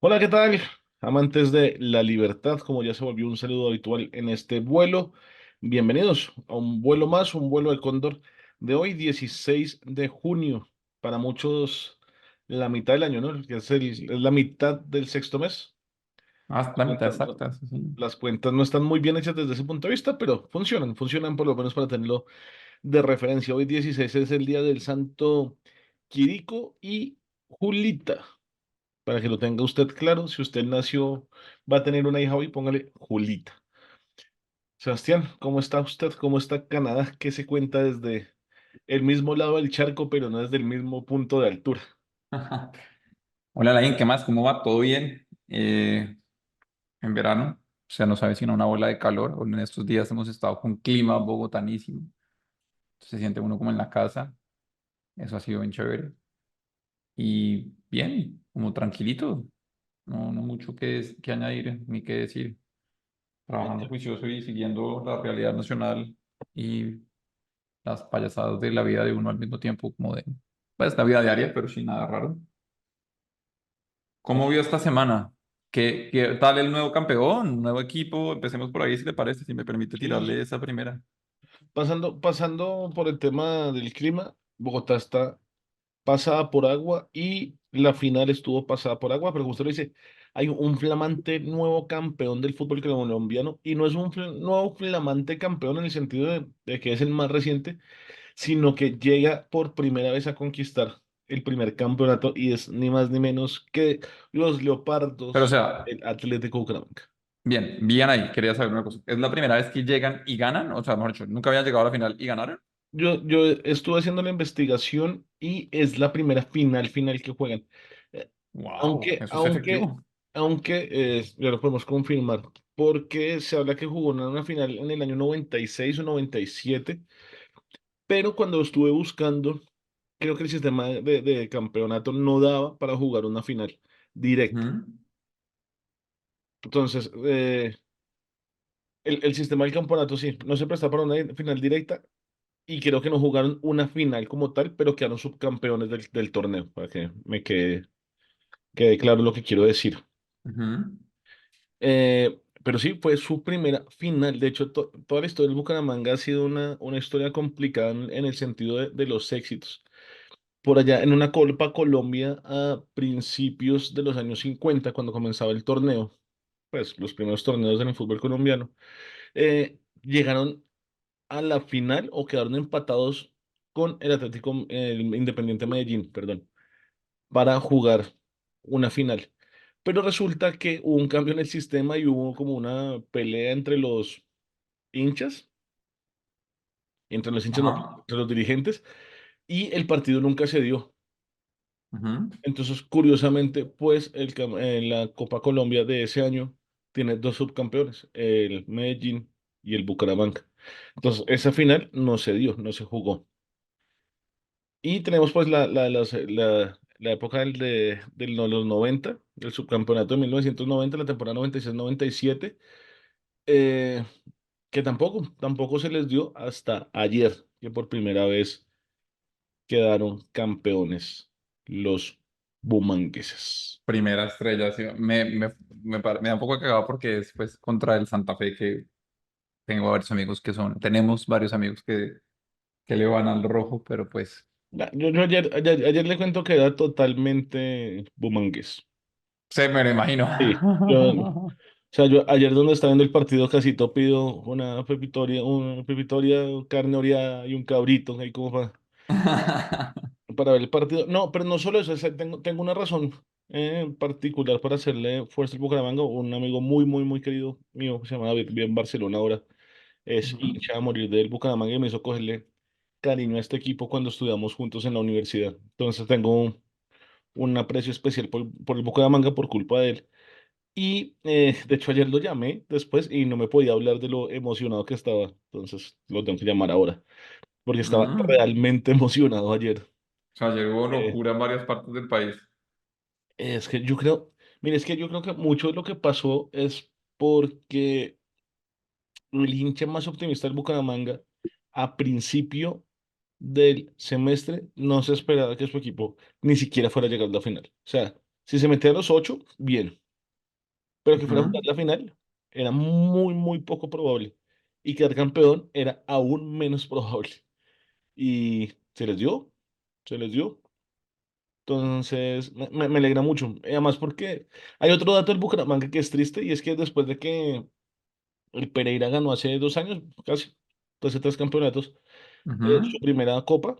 Hola, ¿qué tal? Amantes de la libertad, como ya se volvió un saludo habitual en este vuelo, bienvenidos a un vuelo más, un vuelo del Cóndor de hoy, 16 de junio. Para muchos, la mitad del año, ¿no? Que es la mitad del sexto mes. Ah, Las la mitad cuentas, exacta, sí, sí. las cuentas no están muy bien hechas desde ese punto de vista, pero funcionan por lo menos para tenerlo de referencia. Hoy 16 es el día del Santo Quirico y Julita. Para que lo tenga usted claro, si usted nació, va a tener una hija hoy, póngale Julita. Sebastián, ¿cómo está usted? ¿Cómo está Canadá? ¿Qué se cuenta desde el mismo lado del charco, pero no desde el mismo punto de altura? Hola, Lain, ¿qué más? ¿Cómo va? ¿Todo bien? En verano, o sea, no sabe sino una ola de calor. En estos días hemos estado con clima bogotanísimo. Se siente uno como en la casa. Eso ha sido bien chévere. Y bien, como tranquilito. No mucho que añadir ni que decir. Trabajando juicioso y siguiendo la realidad nacional y las payasadas de la vida de uno al mismo tiempo, como de, pues, la vida diaria, pero sin nada raro. ¿Cómo vio esta semana? ¿Qué tal el nuevo campeón, nuevo equipo? Empecemos por ahí, si le parece, si me permite tirarle Sí, esa primera. pasando por el tema del clima, Bogotá está pasada por agua y la final estuvo pasada por agua, pero como usted lo dice, hay un flamante nuevo campeón del fútbol colombiano y no es un nuevo flamante campeón en el sentido de que es el más reciente, sino que llega por primera vez a conquistar el primer campeonato y es ni más ni menos que los Pero, o Leopardos, sea, el Atlético Bucaramanga. bien ahí, quería saber una cosa. ¿Es la primera vez que llegan y ganan? O sea, mejor dicho, nunca habían llegado a la final y ganaron. Yo estuve haciendo la investigación y es la primera final que juegan. Eh, ¡Wow! Aunque, Eso es aunque, efectivo. aunque ya lo podemos confirmar, porque se habla que jugó una final en el año 96 o 97, pero cuando estuve buscando, creo que el sistema de campeonato no daba para jugar una final directa. Ujú. Entonces, el sistema del campeonato sí, no se presta para una final directa y creo que no jugaron una final como tal, pero quedaron subcampeones del torneo, para que me quede claro lo que quiero decir. Ujú. Pero sí, fue su primera final. De hecho, toda la historia del Bucaramanga ha sido una historia complicada en el sentido de los éxitos. Por allá, en una Copa Colombia a principios de los años 50 cuando comenzaba el torneo, pues los primeros torneos en el fútbol colombiano, llegaron a la final o quedaron empatados con el Independiente Medellín, perdón, para jugar una final. Pero resulta que hubo un cambio en el sistema y hubo como una pelea hinchas, entre los hinchas no, Ajá. entre los dirigentes, y el partido nunca se dio. Ujú. Entonces, curiosamente, pues la Copa Colombia de ese año tiene dos subcampeones, el Medellín y el Bucaramanga. Entonces, esa final no se dio, no se jugó. Y tenemos pues la época los 90, el subcampeonato de 1990, la temporada 96-97, eh, que tampoco se les dio hasta ayer, que por primera vez quedaron campeones los bumangueses. Primera estrella, sí. Me da un poco de cagado porque es pues contra el Santa Fe que tenemos varios amigos que le van al rojo, pero pues Yo ayer le cuento que era totalmente bumangués. se me lo imagino. Sí, o sea, yo ayer donde estaba viendo el partido casito pido una pepitoria, carne oreada y un cabrito, ahí como para ver el partido. No, pero no solo eso, tengo una razón en particular para hacerle fuerza al Bucaramanga. Un amigo muy querido mío, que se llama David, vive en Barcelona ahora, es Ujú. hincha a morir del Bucaramanga y me hizo cogerle cariño a este equipo cuando estudiamos juntos en la universidad. Entonces tengo un aprecio especial por el Bucaramanga por culpa de él. Y de hecho ayer lo llamé después y no me podía hablar de lo emocionado que estaba. Entonces lo tengo que llamar ahora, porque estaba Mm. realmente emocionado ayer. O sea, llegó Eh, locura en varias partes del país. es que yo creo, mire, es que yo creo que mucho de lo que pasó es porque el hincha más optimista del Bucaramanga a principio del semestre no se esperaba que su equipo ni siquiera fuera a llegar a la final. O sea, Si se metía a los 8, bien, pero que fuera a jugar Ujú. la final era muy, muy poco probable. Y quedar campeón era aún menos probable. Y se les dio. Entonces, me alegra mucho. Y además porque hay otro dato del Bucaramanga que es triste y es que después de que el Pereira ganó hace 2 años, casi, hace 3 campeonatos, Ujú. su primera copa,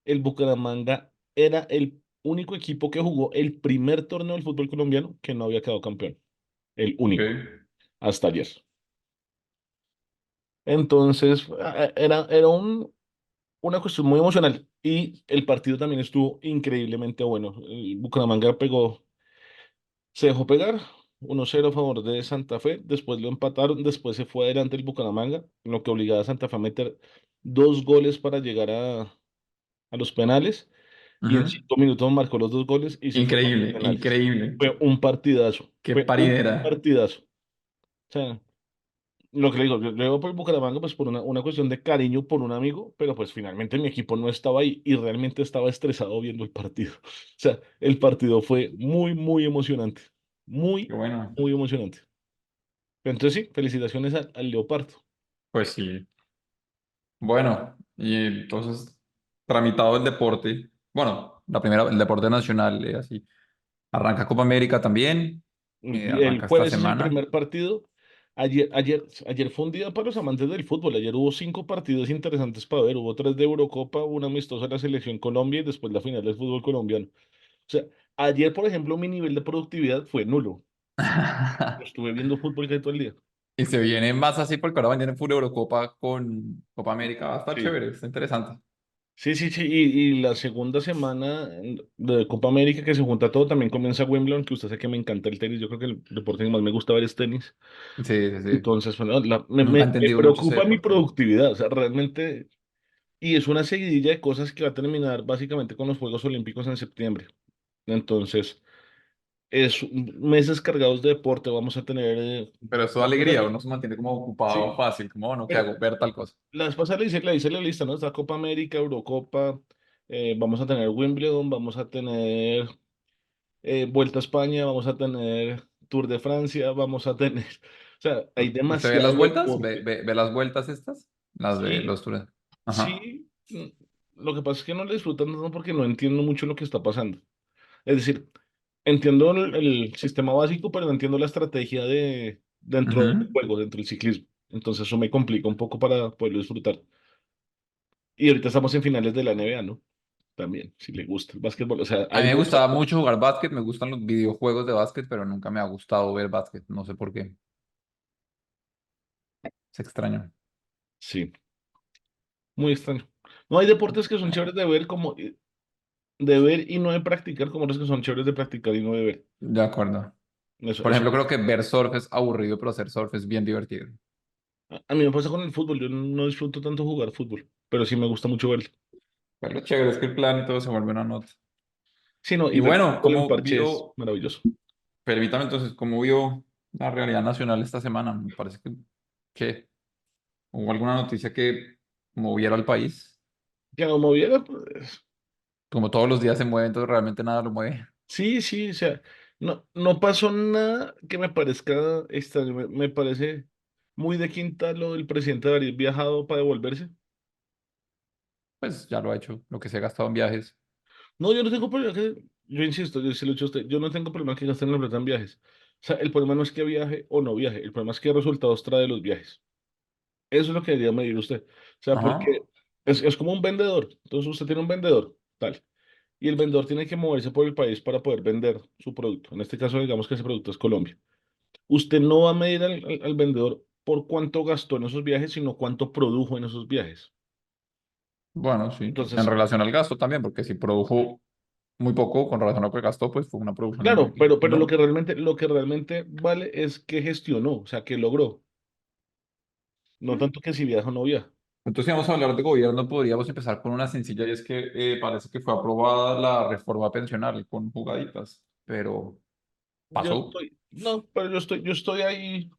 el Bucaramanga era el único equipo que jugó el primer torneo del fútbol colombiano que no había quedado campeón. El Ok. único, hasta ayer. Entonces, era una cuestión muy emocional y el partido también estuvo increíblemente bueno. El Bucaramanga se dejó pegar 1-0 a favor de Santa Fe, después lo empataron, después se fue adelante el Bucaramanga, lo que obligaba a Santa Fe a meter 2 goles para llegar a los penales y en Ujú. 5 minutos marcó los 2 goles y se fueron a los Increíble, penales. increíble. Fue un partidazo, Qué fue un paridera. partidazo. O sea, lo que le digo, yo le digo por el Bucaramanga, pues por una cuestión de cariño por un amigo, pero pues finalmente mi equipo no estaba ahí y realmente estaba estresado viendo el partido. O sea, el partido fue muy, muy emocionante. Qué Muy, bueno. muy emocionante. Entonces sí, felicitaciones al Leopardo. Pues sí. Bueno, y entonces, tramitado el deporte. Bueno, el deporte nacional, así. Arranca Copa América también. El Arranca esta jueves es el semana. primer partido. Ayer fue un día para los amantes del fútbol. Ayer hubo 5 partidos interesantes para ver. Hubo 3 de Eurocopa, una amistosa de la Selección Colombia y después la final del fútbol colombiano. O sea, ayer, por ejemplo, mi nivel de productividad fue nulo. Estuve viendo fútbol casi todo el día. Y se viene más así porque ahora viene Full Eurocopa con Copa América. Va a estar Sí. chévere, está interesante. Sí, sí, sí. Y la segunda semana de Copa América que se junta todo, también comienza Wimbledon, que usted sabe que me encanta el tenis. Yo creo que el deporte que más me gusta ver es tenis. Sí, sí, sí. Entonces, bueno, Nunca he me entendido mucho ese preocupa mi deporte. productividad, o sea, realmente, y es una seguidilla de cosas que va a terminar básicamente con los Juegos Olímpicos en septiembre. Entonces, meses cargados de deporte, vamos a tener, Pero eso da vamos a alegría, tener- uno se mantiene como ocupado sí, fácil, como, bueno, ¿qué pero hago? Ver tal cosa. la vez pasada le hice la lista, ¿no? Está Copa América, Eurocopa, vamos a tener Wimbledon, vamos a tener Vuelta a España, vamos a tener Tour de Francia, vamos a tener, o sea, hay ¿Usted ve las demasiado vueltas? ¿Ve, deporte. ve, ve las vueltas estas? Las de Sí, los tours. Ajá. sí, lo que pasa es que no le disfrutan tanto porque no entiendo mucho lo que está pasando. Es decir, entiendo el sistema básico, pero no entiendo la estrategia dentro del Ujú. juego, dentro del ciclismo. Entonces eso me complica un poco para poderlo disfrutar. Y ahorita estamos en finales de la NBA, ¿no? También, si le gusta el básquetbol. O sea, A mí hay me mucho. gustaba mucho jugar básquet, me gustan los videojuegos de básquet, pero nunca me ha gustado ver básquet, no sé por qué. Es extraño. Sí, muy extraño. No hay deportes que son chéveres de ver como de ver y no de practicar como los que son chéveres de practicar y no de ver. De acuerdo. Eso, Por eso. ejemplo, creo que ver surf es aburrido, pero hacer surf es bien divertido. A mí me pasa con el fútbol. Yo no disfruto tanto jugar fútbol, pero sí me gusta mucho verlo. Pero lo chévere es que el plan y todo se vuelve una nota. Sí, no, Y y ver bueno, fútbol en ¿cómo parche es vio, maravilloso. permítame entonces, cómo vio la realidad nacional esta semana? Me parece que hubo alguna noticia que moviera al país. Que no moviera, pues, Como todos los días se mueve, entonces realmente nada lo mueve. sí, sí, o sea, no pasó nada que me parezca extraño. Me parece muy de quinta lo del presidente de haber viajado para devolverse. Pues ya lo ha hecho, lo que se ha gastado en viajes. No, yo no tengo problema yo insisto, yo sí lo he hecho a usted, yo no tengo problema que gasten la plata en viajes. O sea, el problema no es que viaje o no viaje, el problema es qué resultados trae los viajes. Eso es lo que debería medir usted. O sea, Ajá. porque es como un vendedor. Entonces usted tiene un vendedor, tal. Y el vendedor tiene que moverse por el país para poder vender su producto. En este caso, digamos que ese producto es Colombia. Usted no va a medir al vendedor por cuánto gastó en esos viajes, sino cuánto produjo en esos viajes. Bueno, sí. En Entonces, relación al gasto también, porque si produjo muy poco con relación a lo que gastó, pues fue una producción claro, pero no. lo que realmente vale es que gestionó, o sea, que logró. No tanto que si viaja o no viaja. Entonces, si vamos a hablar de gobierno, podríamos empezar con una sencilla y es que parece que fue aprobada la reforma pensional con jugaditas, pero pasó. No, pero yo estoy ahí.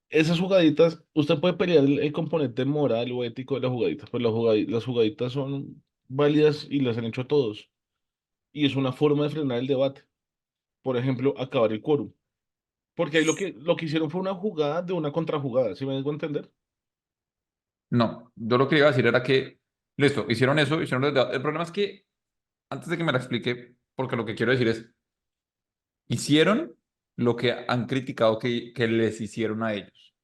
Esas jugaditas, usted puede pelear el componente moral o ético de las jugaditas, pero las jugaditas son válidas y las han hecho todos. y es una forma de frenar el debate. Por ejemplo, acabar el quórum. Porque ahí lo que hicieron fue una jugada de una contrajugada, ¿sí me dejo entender? No, yo lo que iba a decir era que, listo, hicieron eso, hicieron el problema es que, antes de que me la explique, porque lo que quiero decir es, hicieron lo que han criticado que les hicieron a ellos.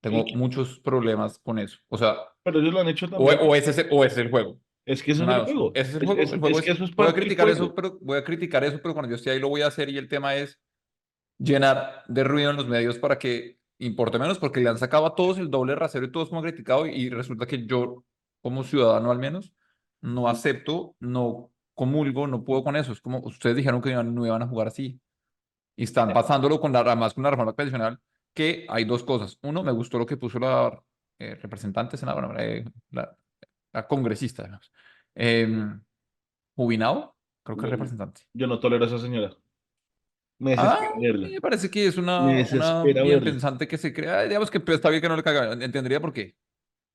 Y Tengo muchos problemas con eso. O sea, pero ellos lo han hecho o, también. o ese es el juego. Es que ese es Una el de dos. juego. Ese es el Es, juego. es, El juego es que es, eso es voy a parte del criticar eso, juego. pero cuando yo esté ahí lo voy a hacer y el tema es llenar de ruido en los medios para que importe menos, porque le han sacado a todos el doble rasero y todos como han criticado y resulta que yo, como ciudadano al menos, no acepto, no comulgo, no puedo con eso. Es como ustedes dijeron que no iban a jugar así y están pasándolo con además con la reforma pensional, que hay dos cosas. Uno, me gustó lo que puso la representante senadora, la congresista, digamos. Jubinado, creo que es Yo, representante. yo no tolero a esa señora. Me Ah, desespera verla. me parece que es Me una desespera bien verla. pensante que se crea. Digamos que pues, está bien que no le caiga, entendería por qué.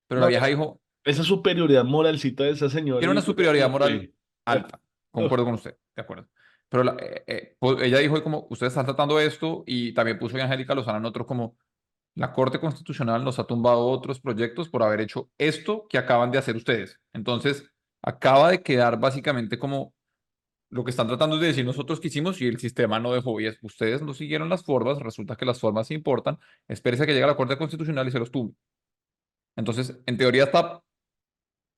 Pero la No, vieja dijo, esa superioridad moralcita de esa señora tiene una y superioridad moral uy, alta. uf, Concuerdo con usted, de acuerdo. Pero pues, ella dijo como, ustedes están tratando esto y también puso a Angélica Lozano en otro como, la Corte Constitucional nos ha tumbado otros proyectos por haber hecho esto que acaban de hacer ustedes. Entonces, acaba de quedar básicamente como lo que están tratando es de decir nosotros que hicimos y el sistema no dejó. Y es, ustedes no siguieron las formas, resulta que las formas sí importan. Espérese a que llegue a la Corte Constitucional y se los tumbe. Entonces, en teoría está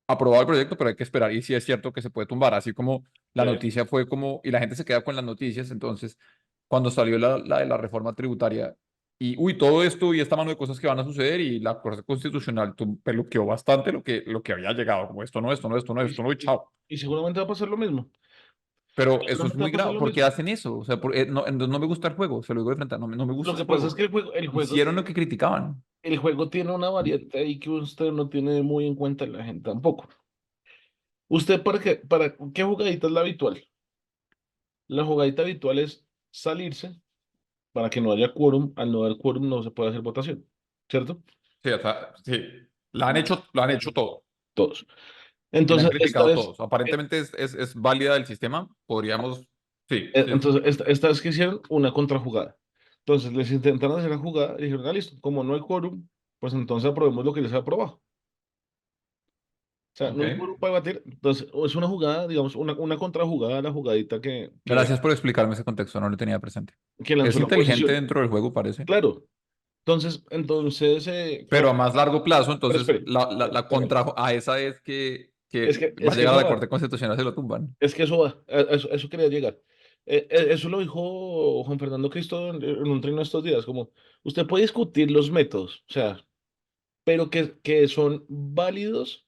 aprobado el proyecto, pero hay que esperar. Y sí es cierto que se puede tumbar, así como la sí. noticia fue como, y la gente se queda con las noticias. Entonces, cuando salió la de la reforma tributaria y, uy, todo esto y esta mano de cosas que van a suceder y la Corte Constitucional peluqueó bastante lo que había llegado, como esto no, esto no, esto no, Y, esto no, y y- chao. y seguramente va a pasar lo mismo. Pero eso es Seguramente va muy a pasar grave. lo ¿Por qué mismo. hacen eso? O sea, no, entonces no me gusta el juego. Se lo digo de frente. No me Lo gusta que ese pasa es que juego. Hicieron lo que criticaban. el juego tiene una variante ahí que usted no tiene muy en cuenta la gente tampoco. ¿Usted para qué jugadita es la habitual? La jugadita habitual es salirse para que no haya quórum. Al no haber quórum no se puede hacer votación, ¿cierto? Sí, o sea, sí. Lo han hecho todo. Todos. Y la han Entonces, esta criticado vez, todos. Aparentemente es válida el sistema. Podríamos. Sí, sí, sí. entonces esta vez que hicieron una contrajugada. Entonces, les intentaron hacer la jugada y dijeron, ah, listo, como no hay quórum, pues entonces aprobemos lo que les ha aprobado. O sea, Ok. no hay quórum para debatir. Entonces, o es una jugada, digamos, una contrajugada, la jugadita Gracias por explicarme ese contexto. No lo tenía presente. que Es lanzó la inteligente oposición. dentro del juego, parece. Claro. Entonces, Pero a más largo plazo, pero entonces espere, la espere. contra a esa es que Es que, va es a que llegar a eso la va. Corte Constitucional, se lo tumban. Es que eso va. Eso quería llegar. Eso lo dijo Juan Fernando Cristo en un trino estos días, como usted puede discutir los métodos, o sea, pero que son válidos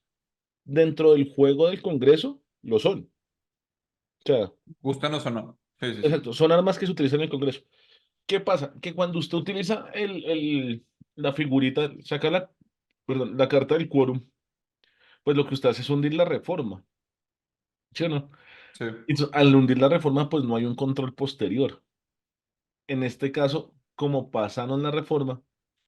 dentro del juego del Congreso, lo son. O sea, Gústenos o no. Sí, sí, sí. exacto, son armas que se utilizan en el Congreso. ¿Qué pasa? Que cuando usted utiliza la figurita, saca perdón, la carta del quórum, pues lo que usted hace es hundir la reforma, ¿sí o no? Sí. Entonces, al hundir la reforma, pues no hay un control posterior. En este caso, como pasaron la reforma,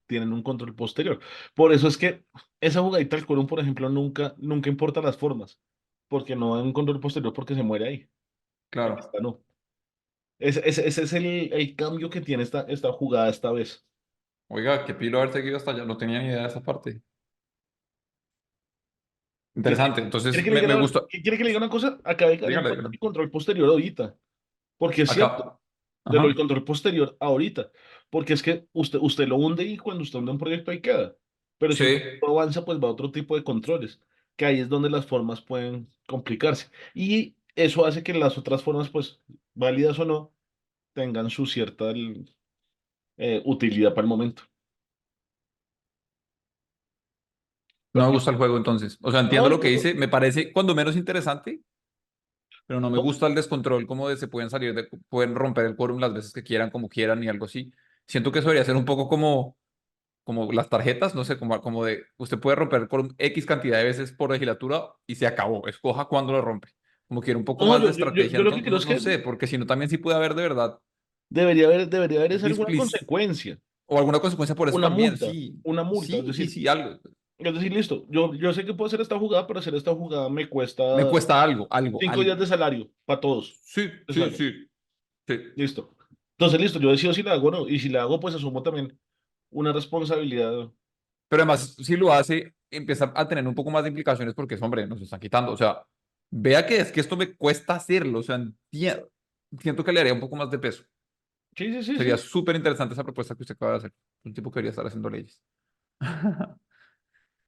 tienen un control posterior. Por eso es que esa jugadita del quórum, por ejemplo, nunca importa las formas, porque no hay un control posterior porque se muere ahí. En Claro. esta no. Ese es el cambio que tiene esta jugada esta vez. Oiga, qué pilo haber seguido hasta allá. No tenía ni idea de esa parte. ¿Qué- Interesante. ¿Quiere Entonces, que le me diga, gusta. quiere que le diga una cosa? Acaba de caer en Dígale, cuenta dígale. mi control posterior ahorita. Porque es cierto, Acá. de lo del Ajá. control posterior ahorita. Porque es que usted lo hunde y cuando usted hunde un proyecto ahí queda. Pero si Sí. un proyecto avanza, pues va a otro tipo de controles, que ahí es donde las formas pueden complicarse. Y eso hace que las otras formas, pues, válidas o no, tengan su cierta utilidad para el momento. No Pero me no, gusta el juego entonces. O sea, entiendo no, lo que dice. Me parece cuando menos interesante, pero no me gusta el descontrol, como de se pueden salir pueden romper el quórum las veces que quieran, como quieran y algo así. Siento que eso debería ser un poco como las tarjetas, no sé, como de usted puede romper el quórum X cantidad de veces por legislatura y se acabó. Escoja cuándo lo rompe. Como quiere un poco no, más yo, de yo, yo, estrategia, yo lo que entonces creo no, es no que sé, porque si no también sí puede haber de verdad debería haber es alguna displis consecuencia, o alguna consecuencia por eso una también. multa, Sí, una multa. Es sí, sí, decir, sí, algo. Es decir, listo, yo sé que puedo hacer esta jugada, pero hacer esta jugada me Me cuesta cuesta algo, algo, 5 días algo. de salario para todos. Sí, sí, Necesario. sí, sí. Listo. Entonces, listo, yo decido si la hago o no. Y si la hago, pues asumo también una responsabilidad. Pero además, si lo hace, empieza a tener un poco más de implicaciones porque es, hombre, nos están quitando. O sea, vea que es que esto me cuesta hacerlo. O sea, siento que le haría un poco más de peso. Sí, sí, sí, Sería sí. súper interesante esa propuesta que usted acaba de hacer. Un tipo que debería estar haciendo leyes.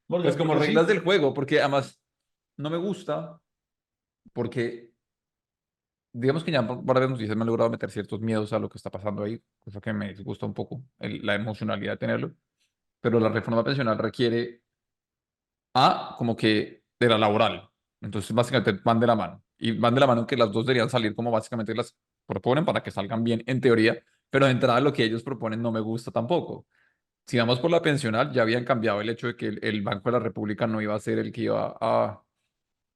Pues como Porque reglas sí, del juego, porque además no me gusta, porque digamos que ya varias noticias me han logrado meter ciertos miedos a lo que está pasando ahí, cosa que me disgusta un poco la emocionalidad de tenerlo. Pero la reforma pensional requiere como que de la laboral. Entonces, básicamente van de la mano. Y van de la mano que las dos deberían salir como básicamente las proponen para que salgan bien en teoría, pero de entrada lo que ellos proponen no me gusta tampoco. Si vamos por la pensional, ya habían cambiado el hecho de que el Banco de la República no iba a ser el que iba a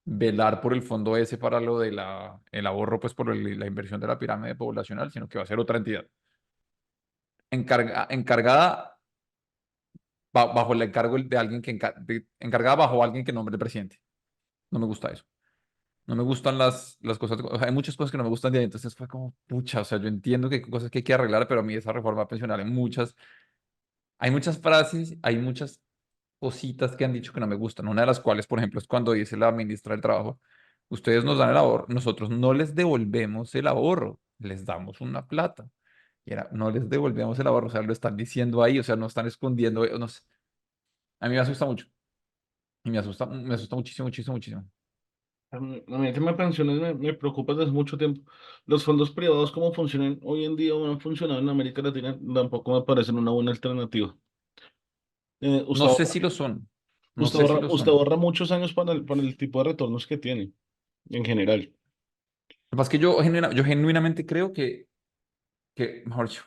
velar por el fondo ese para lo de el ahorro, pues por la inversión de la pirámide poblacional, sino que va a ser otra entidad encargada bajo el encargo de alguien encargada bajo alguien que nombre el presidente. No me gusta eso. No me gustan las cosas, o sea, hay muchas cosas que no me gustan de ahí, entonces fue como, pucha, o sea, yo entiendo que hay cosas que hay que arreglar, pero a mí esa reforma pensional, hay muchas frases, hay muchas cositas que han dicho que no me gustan, una de las cuales, por ejemplo, es cuando dice la ministra del Trabajo, ustedes nos dan el ahorro, nosotros no les devolvemos el ahorro, les damos una plata, y era, no les devolvemos el ahorro, o sea, lo están diciendo ahí, o sea, no están escondiendo, no sé, a mí me asusta mucho, y me asusta muchísimo, muchísimo, muchísimo. a mí el tema de pensiones me preocupa desde mucho tiempo. Los fondos privados, como funcionan hoy en día o han funcionado en América Latina, tampoco me parecen una buena alternativa. No sé si lo son, no Usted sé si ahorra, lo usted son. ahorra muchos años para el tipo de retornos que tiene, en general. Lo que pasa es que yo genuinamente creo mejor dicho,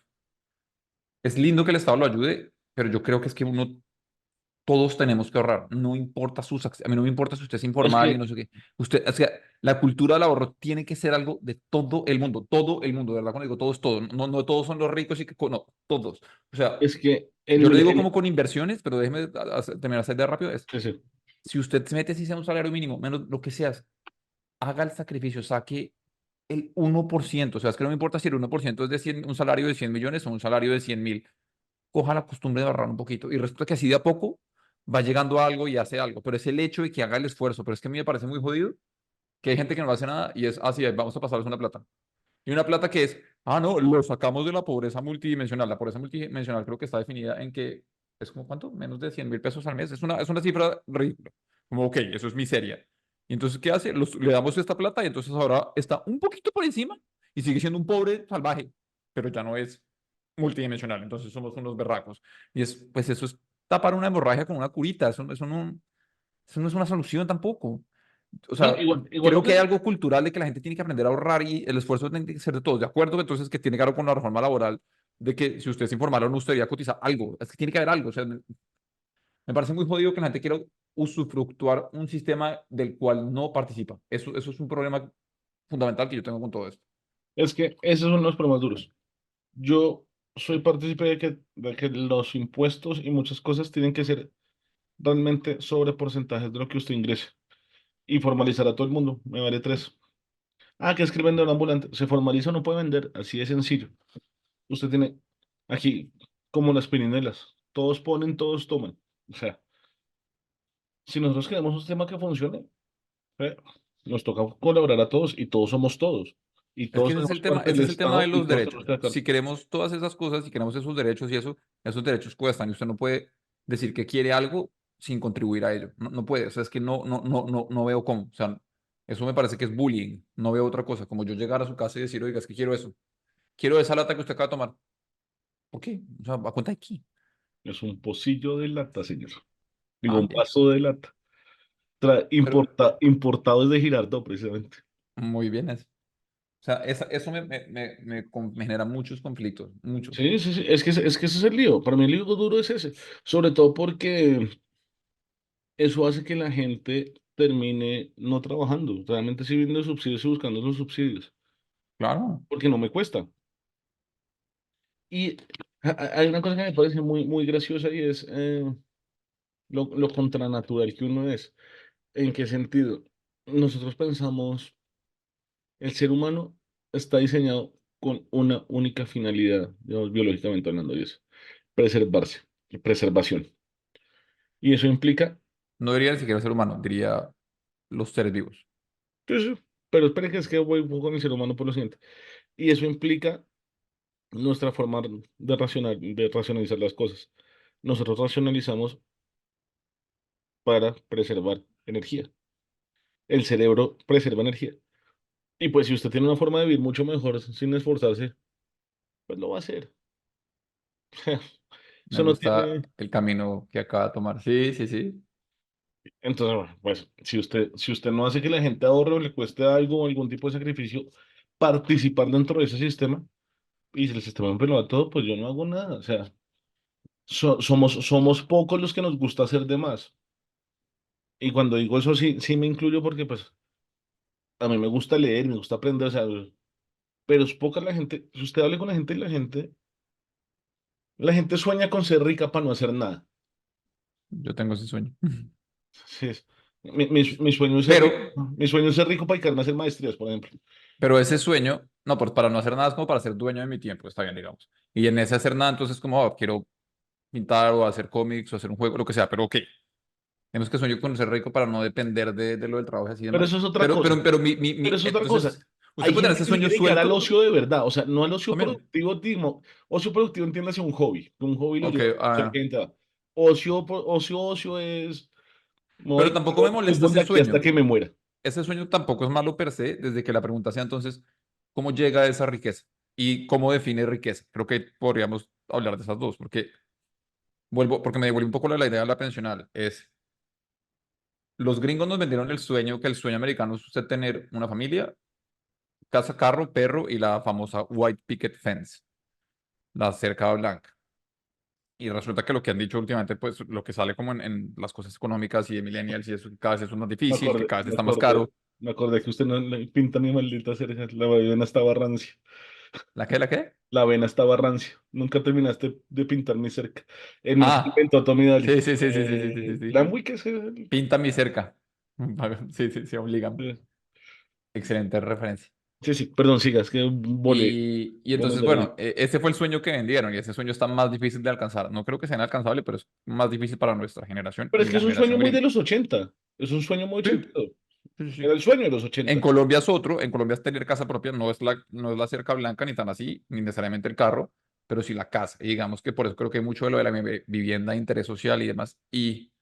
es lindo que el Estado lo ayude, pero yo creo que es que todos tenemos que ahorrar, no importa a mí no me importa si usted es Es informal y que, no sé qué. Usted, o sea, la cultura del ahorro tiene que ser algo de todo el mundo, de verdad, cuando digo todo es todo, no, no todos son los ricos y que, no, todos. O sea, es que yo lo digo como con inversiones, pero déjeme terminar esa idea rápido, ese, si usted se mete si sea un salario mínimo, menos lo que sea, haga el sacrificio, saque el 1%. O sea, es que no me importa si el 1% es de 100 un salario de 100 millones o un salario de 100.000. Coja la costumbre de ahorrar un poquito. Y resulta que así de a poco va llegando a algo y hace algo. Pero es el hecho de que haga el esfuerzo. Pero es que a mí me parece muy jodido que hay gente que no hace nada y es así, vamos a pasarles una plata. Y una plata que es, no, lo sacamos de la pobreza multidimensional. La pobreza multidimensional creo que está definida en que es como cuánto, menos de 100.000 pesos al mes. Es una cifra ridícula. Como, ok, eso es miseria. Y entonces, ¿qué hace? Le damos esta plata y entonces ahora está un poquito por encima y sigue siendo un pobre salvaje, pero ya no es multidimensional. Entonces somos unos berracos. Y pues eso es tapar una hemorragia con una curita. Eso no es una solución tampoco. O no, sea, igual lo creo que hay que, algo cultural de que la gente tiene que aprender a ahorrar y el esfuerzo tiene que ser de todos. De acuerdo, entonces que tiene que ver con la reforma laboral, de que si usted es informal o no, usted debería cotizar algo. Es que tiene que haber algo. O sea, me parece muy jodido que la gente quiera usufructuar un sistema del cual no participa. Eso es un problema fundamental que yo tengo con todo esto. es que esos son los problemas duros. Yo soy partícipe de que los impuestos y muchas cosas tienen que ser realmente sobre porcentajes de lo que usted ingrese y formalizar a todo el mundo. Me vale tres. Que es que el vendedor ambulante se formaliza o no puede vender, así de sencillo. Usted tiene aquí como las pirinelas, todos ponen, todos toman. O sea, si nosotros queremos un sistema que funcione, eh, nos toca colaborar a todos y todos somos todos. Y Es que todos hacemos parte del ese es el tema de Estado y los todos tenemos derechos. que sacar. Si queremos todas esas cosas, si queremos esos derechos y eso, esos derechos cuestan y usted no puede decir que quiere algo sin contribuir a ello. No, no puede. O sea, es que no veo cómo. O sea, eso me parece que es bullying. No veo otra cosa. Como yo llegar a su casa y decir, oiga, es que quiero eso. Quiero esa lata que usted acaba de tomar. ¿Por qué? O sea, ¿a cuenta de qué? Es un pocillo de lata, señor. Digo, un Bien. vaso de lata. Pero Importado desde Girardot, precisamente. muy bien eso. O sea, eso me genera muchos conflictos. Muchos. Sí, sí, sí. Es que ese es el lío. Para mí el lío duro es ese. Sobre todo porque eso hace que la gente termine no trabajando. Realmente sí viendo subsidios y buscando los subsidios. Claro. Porque no me cuesta. Y hay una cosa que me parece muy, muy graciosa y es, lo contranatural que uno es. ¿En qué sentido? Nosotros pensamos, el ser humano está diseñado con una única finalidad, digamos, biológicamente hablando de eso, preservarse, preservación. Y eso implica, No diría ni siquiera ser humano, diría los seres vivos. pues, pero esperen que es que voy con el ser humano por lo siguiente. Y eso implica nuestra forma de racionalizar las cosas. Nosotros racionalizamos para preservar energía. El cerebro preserva energía. Y pues si usted tiene una forma de vivir mucho mejor sin esforzarse, pues lo va a hacer. Me Eso no gusta tiene... el camino que acaba de tomar. Sí, sí, sí. Entonces, bueno, pues si usted no hace que la gente ahorre o le cueste algo o algún tipo de sacrificio participar dentro de ese sistema, y si el sistema me lo da todo, pues yo no hago nada. O sea, somos pocos los que nos gusta hacer de más. Y cuando digo eso, sí, sí me incluyo porque pues a mí me gusta leer, me gusta aprender, o sea, pero es poca la gente. Si usted habla con la gente sueña con ser rica para no hacer nada. Yo tengo ese sueño. Sí, mi sueño es ser Pero, rico. Mi sueño es ser rico para dedicarme a hacer maestrías, por ejemplo. pero ese sueño, no, pues para no hacer nada es como para ser dueño de mi tiempo, está bien, digamos. Y en ese hacer nada, entonces como quiero pintar o hacer cómics o hacer un juego, lo que sea, pero ok. Tenemos que sueño con ser rico para no depender de lo del trabajo y así Pero demás. eso es otra Pero, cosa. pero, pero Pero es otra cosa. entonces, usted Hay puede tener gente ese que se sueño quiere dedicar al suelto ocio de verdad, o sea, no al ocio también. productivo, Timo. Ocio productivo entiéndase un hobby, que un hobby lo Ok, lleva a hacer que gente va. Ocio es, me voy pero a tampoco me jugar molesta fútbol de ese aquí hasta sueño. que me muera. Ese sueño tampoco es malo per se, desde que la pregunta sea entonces, ¿cómo llega a esa riqueza? ¿Y cómo define riqueza? Creo que podríamos hablar de esas dos, porque vuelvo, porque me devuelve un poco la idea de la pensional. Es, los gringos nos vendieron el sueño, que el sueño americano es usted tener una familia, casa, carro, perro y la famosa white picket fence, la cerca blanca. Y resulta que lo que han dicho últimamente, pues lo que sale como en las cosas económicas y de millennials y eso, que cada vez es más Me difícil, que acordé, cada vez me está más acordé, caro. me acordé que usted no le pinta ni maldita cereza, la avena estaba rancia. ¿La qué? ¿La qué? La avena estaba rancia. Nunca terminaste de pintar mi cerca. En mi Ah, inventó Tommy Daly. sí, sí, sí, sí, sí, sí, sí, sí, sí. Lamb es el... Pinta mi cerca. Sí, sí, sí, obligan. eh, Excelente referencia. Sí, sí, perdón, sigas, que volé. Y Buenos entonces, de bueno, ahí. ese fue el sueño que vendieron y ese sueño está más difícil de alcanzar. No creo que sea inalcanzable, pero es más difícil para nuestra generación Pero es y que la es un sueño generación muy de gringa. los 80. Es un sueño muy Sí, ochentero. sí, sí. Era el sueño de los En 80. Colombia es otro, en Colombia es tener casa propia, no es la cerca blanca ni tan así, ni necesariamente el carro, pero sí la casa. Y digamos que por eso creo que hay mucho de lo de la vivienda, de interés social y demás. Y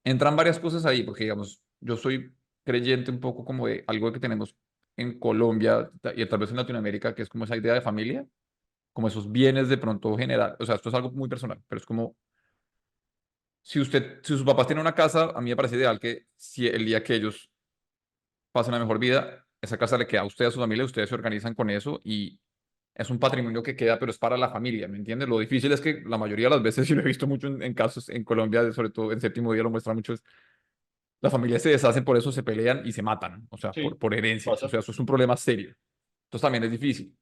entran varias cosas ahí, porque digamos, yo soy creyente un poco como de algo que tenemos en Colombia y tal vez en Latinoamérica, que es como esa idea de familia, como esos bienes de pronto general. O sea, esto es algo muy personal, pero es como si sus papás tienen una casa, a mí me parece ideal que si el día que ellos pasen la mejor vida, esa casa le queda a usted, a su familia, ustedes se organizan con eso y es un patrimonio que queda, pero es para la familia, ¿me entiendes? Lo difícil es que la mayoría de las veces, y lo he visto mucho en casos en Colombia, sobre todo en séptimo día lo muestra mucho, es las familias se deshacen por eso, se pelean y se matan, o sea, por, Sí, por herencias, o pasa. sea, eso es un problema serio. Entonces también es difícil.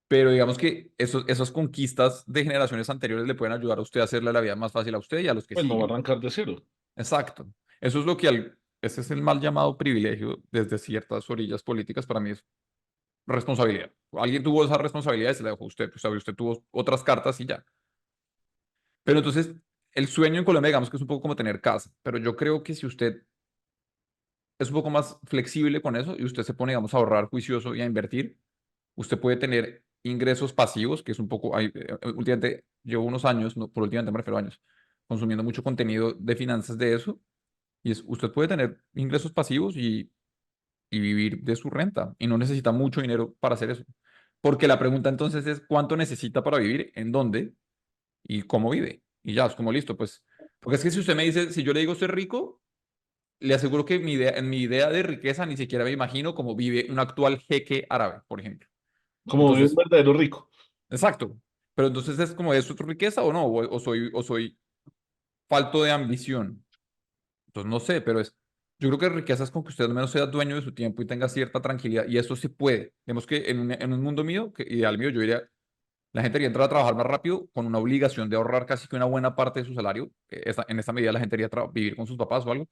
Pero digamos que esas conquistas de generaciones anteriores le pueden ayudar a usted a hacerle la vida más fácil a usted y a los que Pues no va a siguen. arrancar de cero. Exacto. Eso es lo que ese es el mal llamado privilegio desde ciertas orillas políticas. Para mí es responsabilidad. Alguien tuvo esa responsabilidad y se la dejó a usted. Pues, ¿sabe? Usted tuvo otras cartas y ya. Pero entonces, el sueño en Colombia, digamos que es un poco como tener casa. Pero yo creo que si usted es un poco más flexible con eso y usted se pone, digamos, a ahorrar juicioso y a invertir, usted puede tener ingresos pasivos, que es un poco, últimamente llevo unos años, no, por últimamente me refiero a años, consumiendo mucho contenido de finanzas de eso, y usted puede tener ingresos pasivos y vivir de su renta, y no necesita mucho dinero para hacer eso. Porque la pregunta entonces es, ¿cuánto necesita para vivir? ¿En dónde? ¿Y cómo vive? Y ya, es como listo, pues. Porque es que si usted me dice, si yo le digo soy rico, le aseguro que en mi idea de riqueza ni siquiera me imagino cómo vive un actual jeque árabe, por ejemplo. Como un Entonces, verdadero rico. exacto. Pero entonces es como, ¿es otra riqueza o no? O soy falto de ambición. Entonces no sé, pero yo creo que riqueza es con que usted al menos sea dueño de su tiempo y tenga cierta tranquilidad. Y eso se puede. Digamos que en un mundo mío, que ideal mío, yo diría, La gente quería entrar a trabajar más rápido con una obligación de ahorrar casi que una buena parte de su salario. En esta medida la gente quería vivir con sus papás o algo,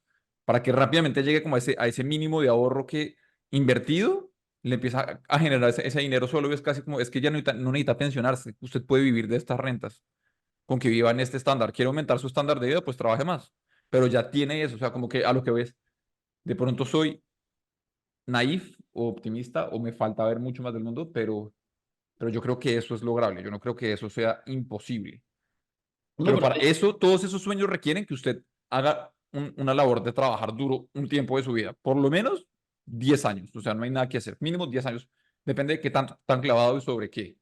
para que rápidamente llegue como a ese mínimo de ahorro que invertido le empieza a generar ese dinero solo. Es casi como, es que ya no necesita pensionarse. Usted puede vivir de estas rentas con que viva en este estándar. Quiere aumentar su estándar de vida, pues trabaje más. Pero ya tiene eso, o sea, como que a lo que ves, de pronto soy naif o optimista o me falta ver mucho más del mundo, pero yo creo que eso es lograble. Yo no creo que eso sea imposible. No, Pero pero para eso, todos esos sueños requieren que usted haga una labor de trabajar duro un tiempo de su vida, por lo menos 10 años. O sea, no hay nada que hacer. Mínimo 10 años. Depende de qué tan clavado y sobre qué.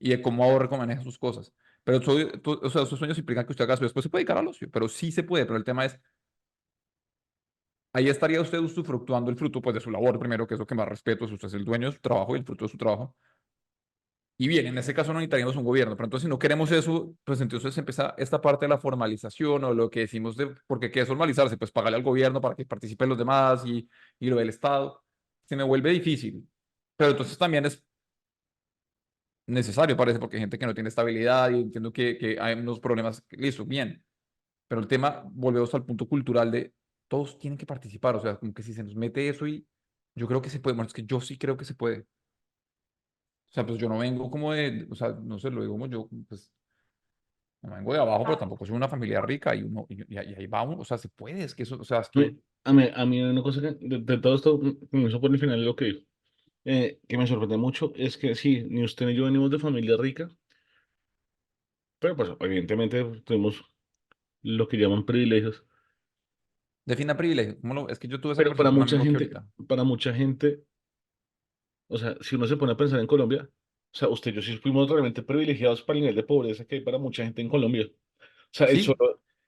Y de cómo ahorra, cómo maneja sus cosas. Pero o sea, esos sueños implican que usted haga eso. Después se puede dedicar al ocio, pero sí se puede. Pero el tema es, ahí estaría usted usufructuando el fruto pues, de su labor primero, que es lo que más respeto, si usted es el dueño de su trabajo y el fruto de su trabajo. Y bien, en ese caso no necesitaríamos un gobierno, pero entonces si no queremos eso, pues entonces empieza esta parte de la formalización o lo que decimos de, porque ¿qué es formalizarse? Pues pagarle al gobierno para que participen los demás y lo del Estado. Se me vuelve difícil, pero entonces también es necesario, parece, porque hay gente que no tiene estabilidad y entiendo que hay unos problemas, listo, bien, pero el tema, volvemos al punto cultural de todos tienen que participar, o sea, como que si se nos mete eso y yo creo que se puede, bueno, es que yo sí creo que se puede. O sea, pues yo no vengo como de, o sea, no sé, lo digo como yo, pues no vengo de abajo, pero tampoco soy una familia rica y uno, y ahí vamos, o sea, se puede, es que eso, o sea, es que, a mí hay una cosa que de todo esto me hizo por el final lo que dijo, que me sorprende mucho, es que sí, ni usted ni yo venimos de familia rica, pero pues evidentemente tenemos lo que llaman privilegios. defina privilegio, es que yo tuve esa Pero conversación con un amigo que ahorita, para mucha gente, o sea, si uno se pone a pensar en Colombia, o sea, usted y yo sí fuimos realmente privilegiados para el nivel de pobreza que hay para mucha gente en Colombia. O sea, sí,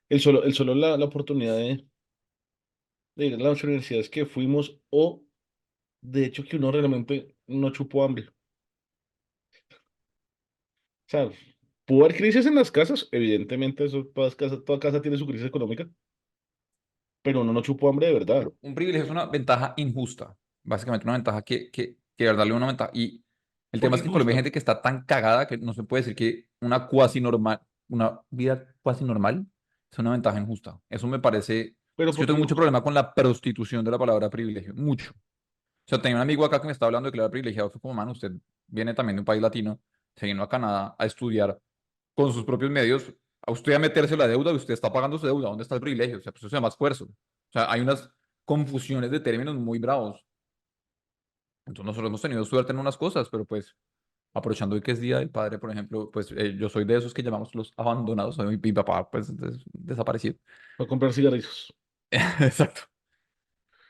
el solo la oportunidad de ir a las universidades que fuimos, o de hecho que uno realmente no chupó hambre. O sea, pudo haber crisis en las casas, evidentemente, eso, toda casa tiene su crisis económica, pero uno no chupó hambre de verdad. pero un privilegio es una ventaja injusta, básicamente una ventaja que de verdad le da una ventaja, y el ¿Por tema qué es que en Colombia hay injusta? gente que está tan cagada que no se puede decir que una cuasi normal, una vida cuasi normal es una ventaja injusta, eso me parece, Pero es que yo ¿por qué tengo mucho injusta? problema con la prostitución de la palabra privilegio, mucho. O sea, tenía un amigo acá que me estaba hablando de que era privilegiado. Fue como, mano, usted viene también de un país latino, se vino a Canadá a estudiar con sus propios medios. A usted a meterse la deuda y usted está pagando su deuda. ¿Dónde está el privilegio? O sea, pues eso se llama esfuerzo. O sea, hay unas confusiones de términos muy bravos. Entonces nosotros hemos tenido suerte en unas cosas, pero pues aprovechando hoy que es Día del Padre, por ejemplo, pues yo soy de esos que llamamos los abandonados. Mi papá pues desaparecido. Para comprar cigarrillos. Exacto.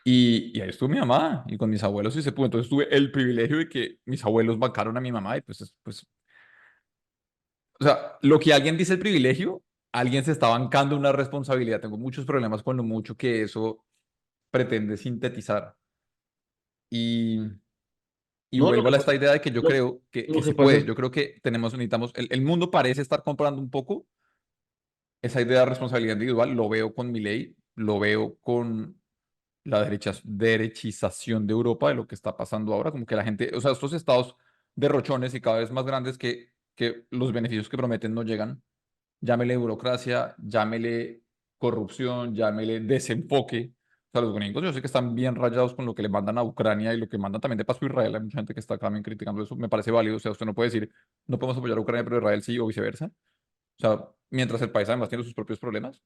Y ahí estuvo mi mamá y con mis abuelos sí se pudo. Entonces tuve el privilegio de que mis abuelos bancaron a mi mamá y pues, pues, o sea, lo que alguien dice el privilegio, alguien se está bancando una responsabilidad. Tengo muchos problemas con lo mucho que eso pretende sintetizar. Y, y No, vuelvo a esta idea de que yo lo, creo lo que que se pasa puede. es, Yo creo que necesitamos, el mundo parece estar comprando un poco esa idea de responsabilidad individual. Lo veo con mi ley, lo veo con la derechización de Europa, de lo que está pasando ahora, como que la gente, o sea, estos estados derrochones y cada vez más grandes que los beneficios que prometen no llegan, llámele burocracia, llámele corrupción, llámele desenfoque. O sea, los gringos yo sé que están bien rayados con lo que le mandan a Ucrania y lo que mandan también de paso a Israel. Hay mucha gente que está también criticando eso. Me parece válido. O sea, usted no puede decir, no podemos apoyar a Ucrania, pero Israel sí, o viceversa. O sea, mientras el país además tiene sus propios problemas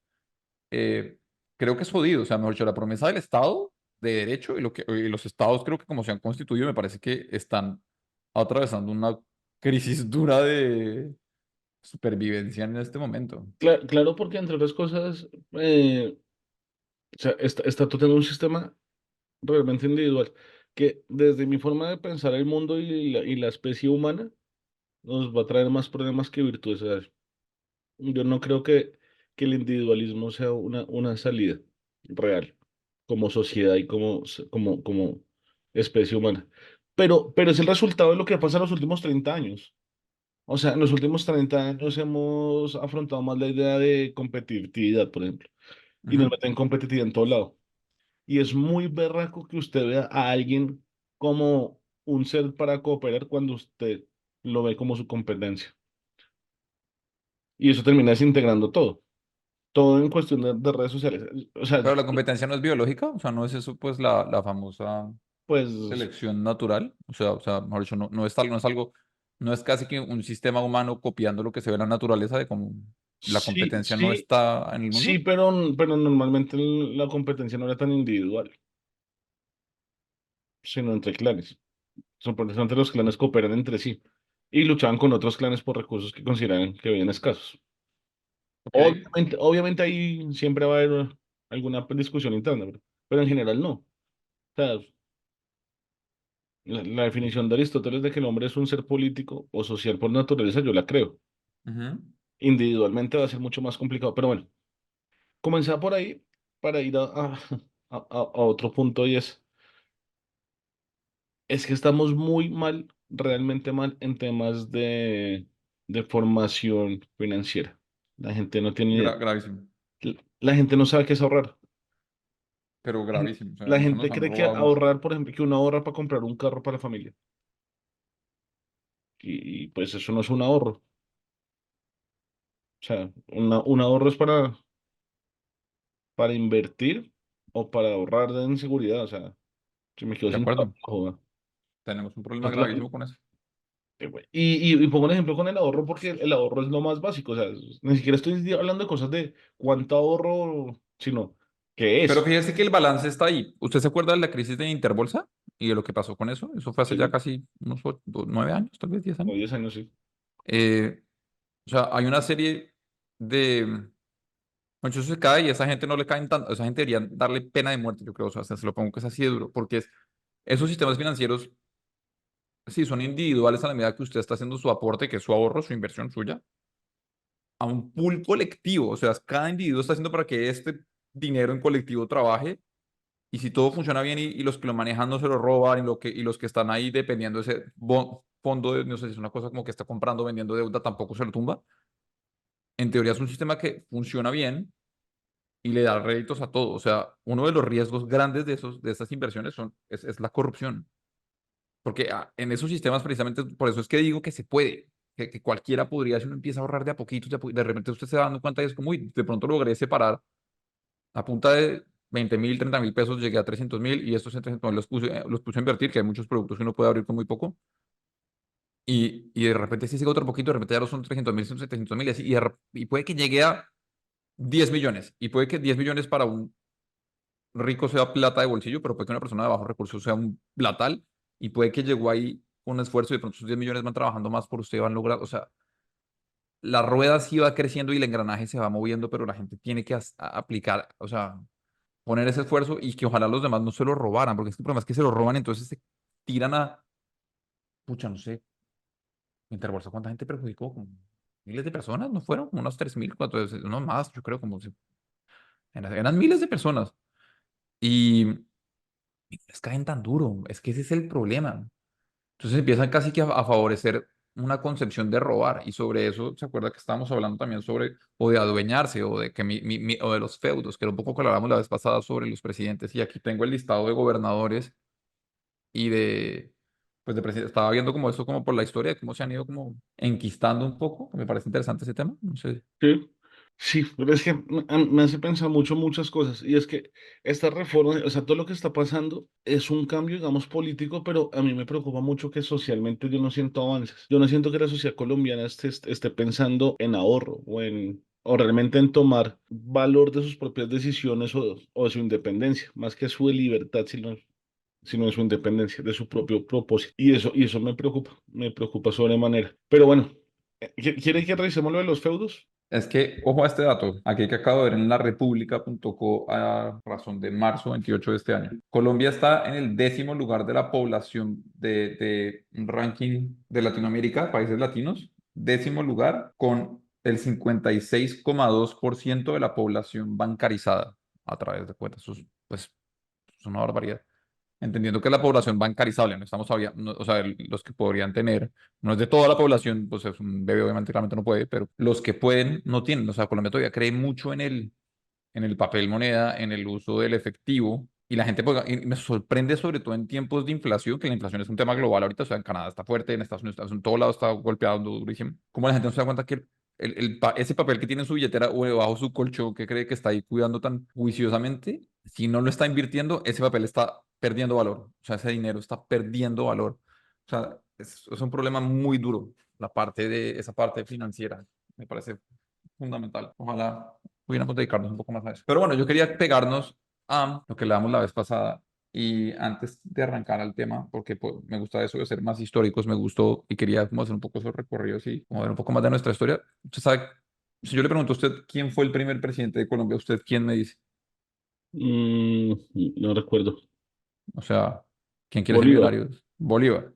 eh, creo que es jodido. O sea, mejor dicho, la promesa del Estado de derecho y los estados creo que como se han constituido me parece que están atravesando una crisis dura de supervivencia en este momento. claro, porque entre otras cosas, o sea, está todo en un sistema realmente individual, que desde mi forma de pensar el mundo y la especie humana, nos va a traer más problemas que virtudes. O sea, yo no creo que el individualismo sea una salida real como sociedad y como especie humana. Pero es el resultado de lo que pasa en los últimos 30 años. O sea, en los últimos 30 años hemos afrontado más la idea de competitividad, por ejemplo, y nos Ujú. meten competitividad en todo lado. Y es muy berraco que usted vea a alguien como un ser para cooperar cuando usted lo ve como su competencia. y eso termina desintegrando todo, todo en cuestión de redes sociales. O sea, Pero la competencia no es biológica, o sea, no es eso, pues, la famosa pues selección natural. O sea, mejor dicho, no es algo, no es casi que un sistema humano copiando lo que se ve en la naturaleza de cómo la sí, competencia no sí, está en el sí, mundo. pero normalmente la competencia no era tan individual, sino entre clanes. Son por eso entre los clanes cooperan entre sí y luchaban con otros clanes por recursos que consideraban que habían escasos. Ok. Obviamente ahí siempre va a haber alguna discusión interna, pero en general no. O sea, la definición de Aristóteles de que el hombre es un ser político o social por naturaleza, yo la creo. Ujú. Individualmente va a ser mucho más complicado, pero bueno, comenzaba por ahí para ir a otro punto y es que estamos muy mal, realmente mal en temas de formación financiera. La gente no tiene, Gravísimo, la gente no sabe qué es ahorrar. pero gravísimo. O sea, La en eso nos gente han cree que robado mucho. ahorrar, por ejemplo, que uno ahorra para comprar un carro para la familia. Pues eso no es un ahorro. O sea, un ahorro es para invertir o para ahorrar en seguridad. O sea, si me quedo De sin acuerdo. trabajo, Tenemos un problema la- la- gravísimo con eso. güey. Y pongo un ejemplo con el ahorro porque el ahorro es lo más básico. O sea, ni siquiera estoy hablando de cosas de cuánto ahorro, sino qué Pero es. fíjese que el balance está ahí. ¿Usted se acuerda de la crisis de Interbolsa y de lo que pasó con eso? Eso fue hace ya Sí, casi unos 9 años, tal vez 10 o años. 10 años, sí. Eh, o sea, hay una serie de... Muchos se cae y a esa gente no le caen tanto. Esa gente debería darle pena de muerte, yo creo. O sea, se lo pongo que es así de duro. Porque esos sistemas financieros, sí, son individuales a la medida que usted está haciendo su aporte, que es su ahorro, su inversión suya, a un pool colectivo. O sea, cada individuo está haciendo para que este dinero en colectivo trabaje. Y si todo funciona bien y los que lo manejan no se lo roban y los que están ahí dependiendo de ese fondo de, no sé si es una cosa como que está comprando, vendiendo deuda, tampoco se lo tumba. En teoría es un sistema que funciona bien y le da réditos a todo. O sea, uno de los riesgos grandes de estas inversiones es la corrupción. Porque en esos sistemas precisamente, por eso es que digo que se puede, que cualquiera podría, si uno empieza a ahorrar de a poquito, de repente usted se va dando cuenta y es como, uy, de pronto logré separar a punta de 20.000, 30.000 pesos, llegué a 300.000 y estos 300.000 los puse a invertir, que hay muchos productos que uno puede abrir con muy poco. Y de repente si sigue otro poquito, de repente ya no son 300.000, son 700.000 y así. Y puede que llegue a 10 millones. Y puede que 10 millones para un rico sea plata de bolsillo, pero puede que una persona de bajos recursos sea un platal. Y puede que llegó ahí con un esfuerzo y de pronto esos 10 millones van trabajando más por usted, van logrando. O sea, la rueda sí va creciendo y el engranaje se va moviendo, pero la gente tiene que aplicar, o sea, poner ese esfuerzo y que ojalá los demás no se lo robaran, porque es que el problema es que se lo roban, entonces se tiran pucha, no sé, Interbolsa, ¿cuánta gente perjudicó? Como miles de personas, ¿no fueron? Como unos 3.000, no más, yo creo, como si eran miles de personas. Y no les caen tan duro, es que ese es el problema. Entonces empiezan casi que a favorecer una concepción de robar, y sobre eso, ¿se acuerda que estábamos hablando también sobre, o de adueñarse, o de que o de los feudos, que era un poco que hablábamos la vez pasada sobre los presidentes, y aquí tengo el listado de gobernadores y pues de presidente. Estaba viendo como eso, como por la historia, de cómo se han ido como enquistando un poco. Me parece interesante ese tema. No sé. Sí, sí, pero es que me hace pensar muchas cosas. Y es que esta reforma, o sea, todo lo que está pasando es un cambio, digamos, político, pero a mí me preocupa mucho que socialmente yo no siento avances. Yo no siento que la sociedad colombiana esté pensando en ahorro o realmente en tomar valor de sus propias decisiones o de su independencia, más que su libertad, sino de su independencia, de su propio propósito. Y eso me preocupa sobremanera. Pero bueno, ¿quiere que revisemos lo de los feudos? Es que, ojo a este dato, aquí que acabo de ver en la república.co a razón de marzo 28 de este año. Colombia está en el 10º lugar de la población de un ranking de Latinoamérica, países latinos, 10º lugar con el 56,2% de la población bancarizada a través de cuentas. Eso pues, es una barbaridad. Entendiendo que es la población bancarizable, no estamos hablando, o sea, los que podrían tener, no es de toda la población, pues es un bebé obviamente claramente no puede, pero los que pueden no tienen, o sea, Colombia todavía cree mucho en el papel moneda, en el uso del efectivo, y la gente, pues, y me sorprende sobre todo en tiempos de inflación, que la inflación es un tema global ahorita, o sea, en Canadá está fuerte, en Estados Unidos, en todo lado está golpeado durísimo, como la gente no se da cuenta que ese papel que tiene en su billetera o debajo de su colchón que cree que está ahí cuidando tan juiciosamente, si no lo está invirtiendo, ese papel está perdiendo valor. O sea, ese dinero está perdiendo valor. O sea, es un problema muy duro, esa parte financiera. Me parece fundamental. Ojalá pudiéramos dedicarnos un poco más a eso. Pero bueno, yo quería pegarnos a lo que le damos la vez pasada. Y antes de arrancar al tema, porque pues, me gusta eso de ser más históricos, me gustó y quería como hacer un poco esos recorridos y como ver un poco más de nuestra historia. Usted sabe, si yo le pregunto a usted quién fue el primer presidente de Colombia, ¿usted quién me dice? Mm, no recuerdo. O sea, ¿quién quiere ser Bolívar. millonario? Bolívar.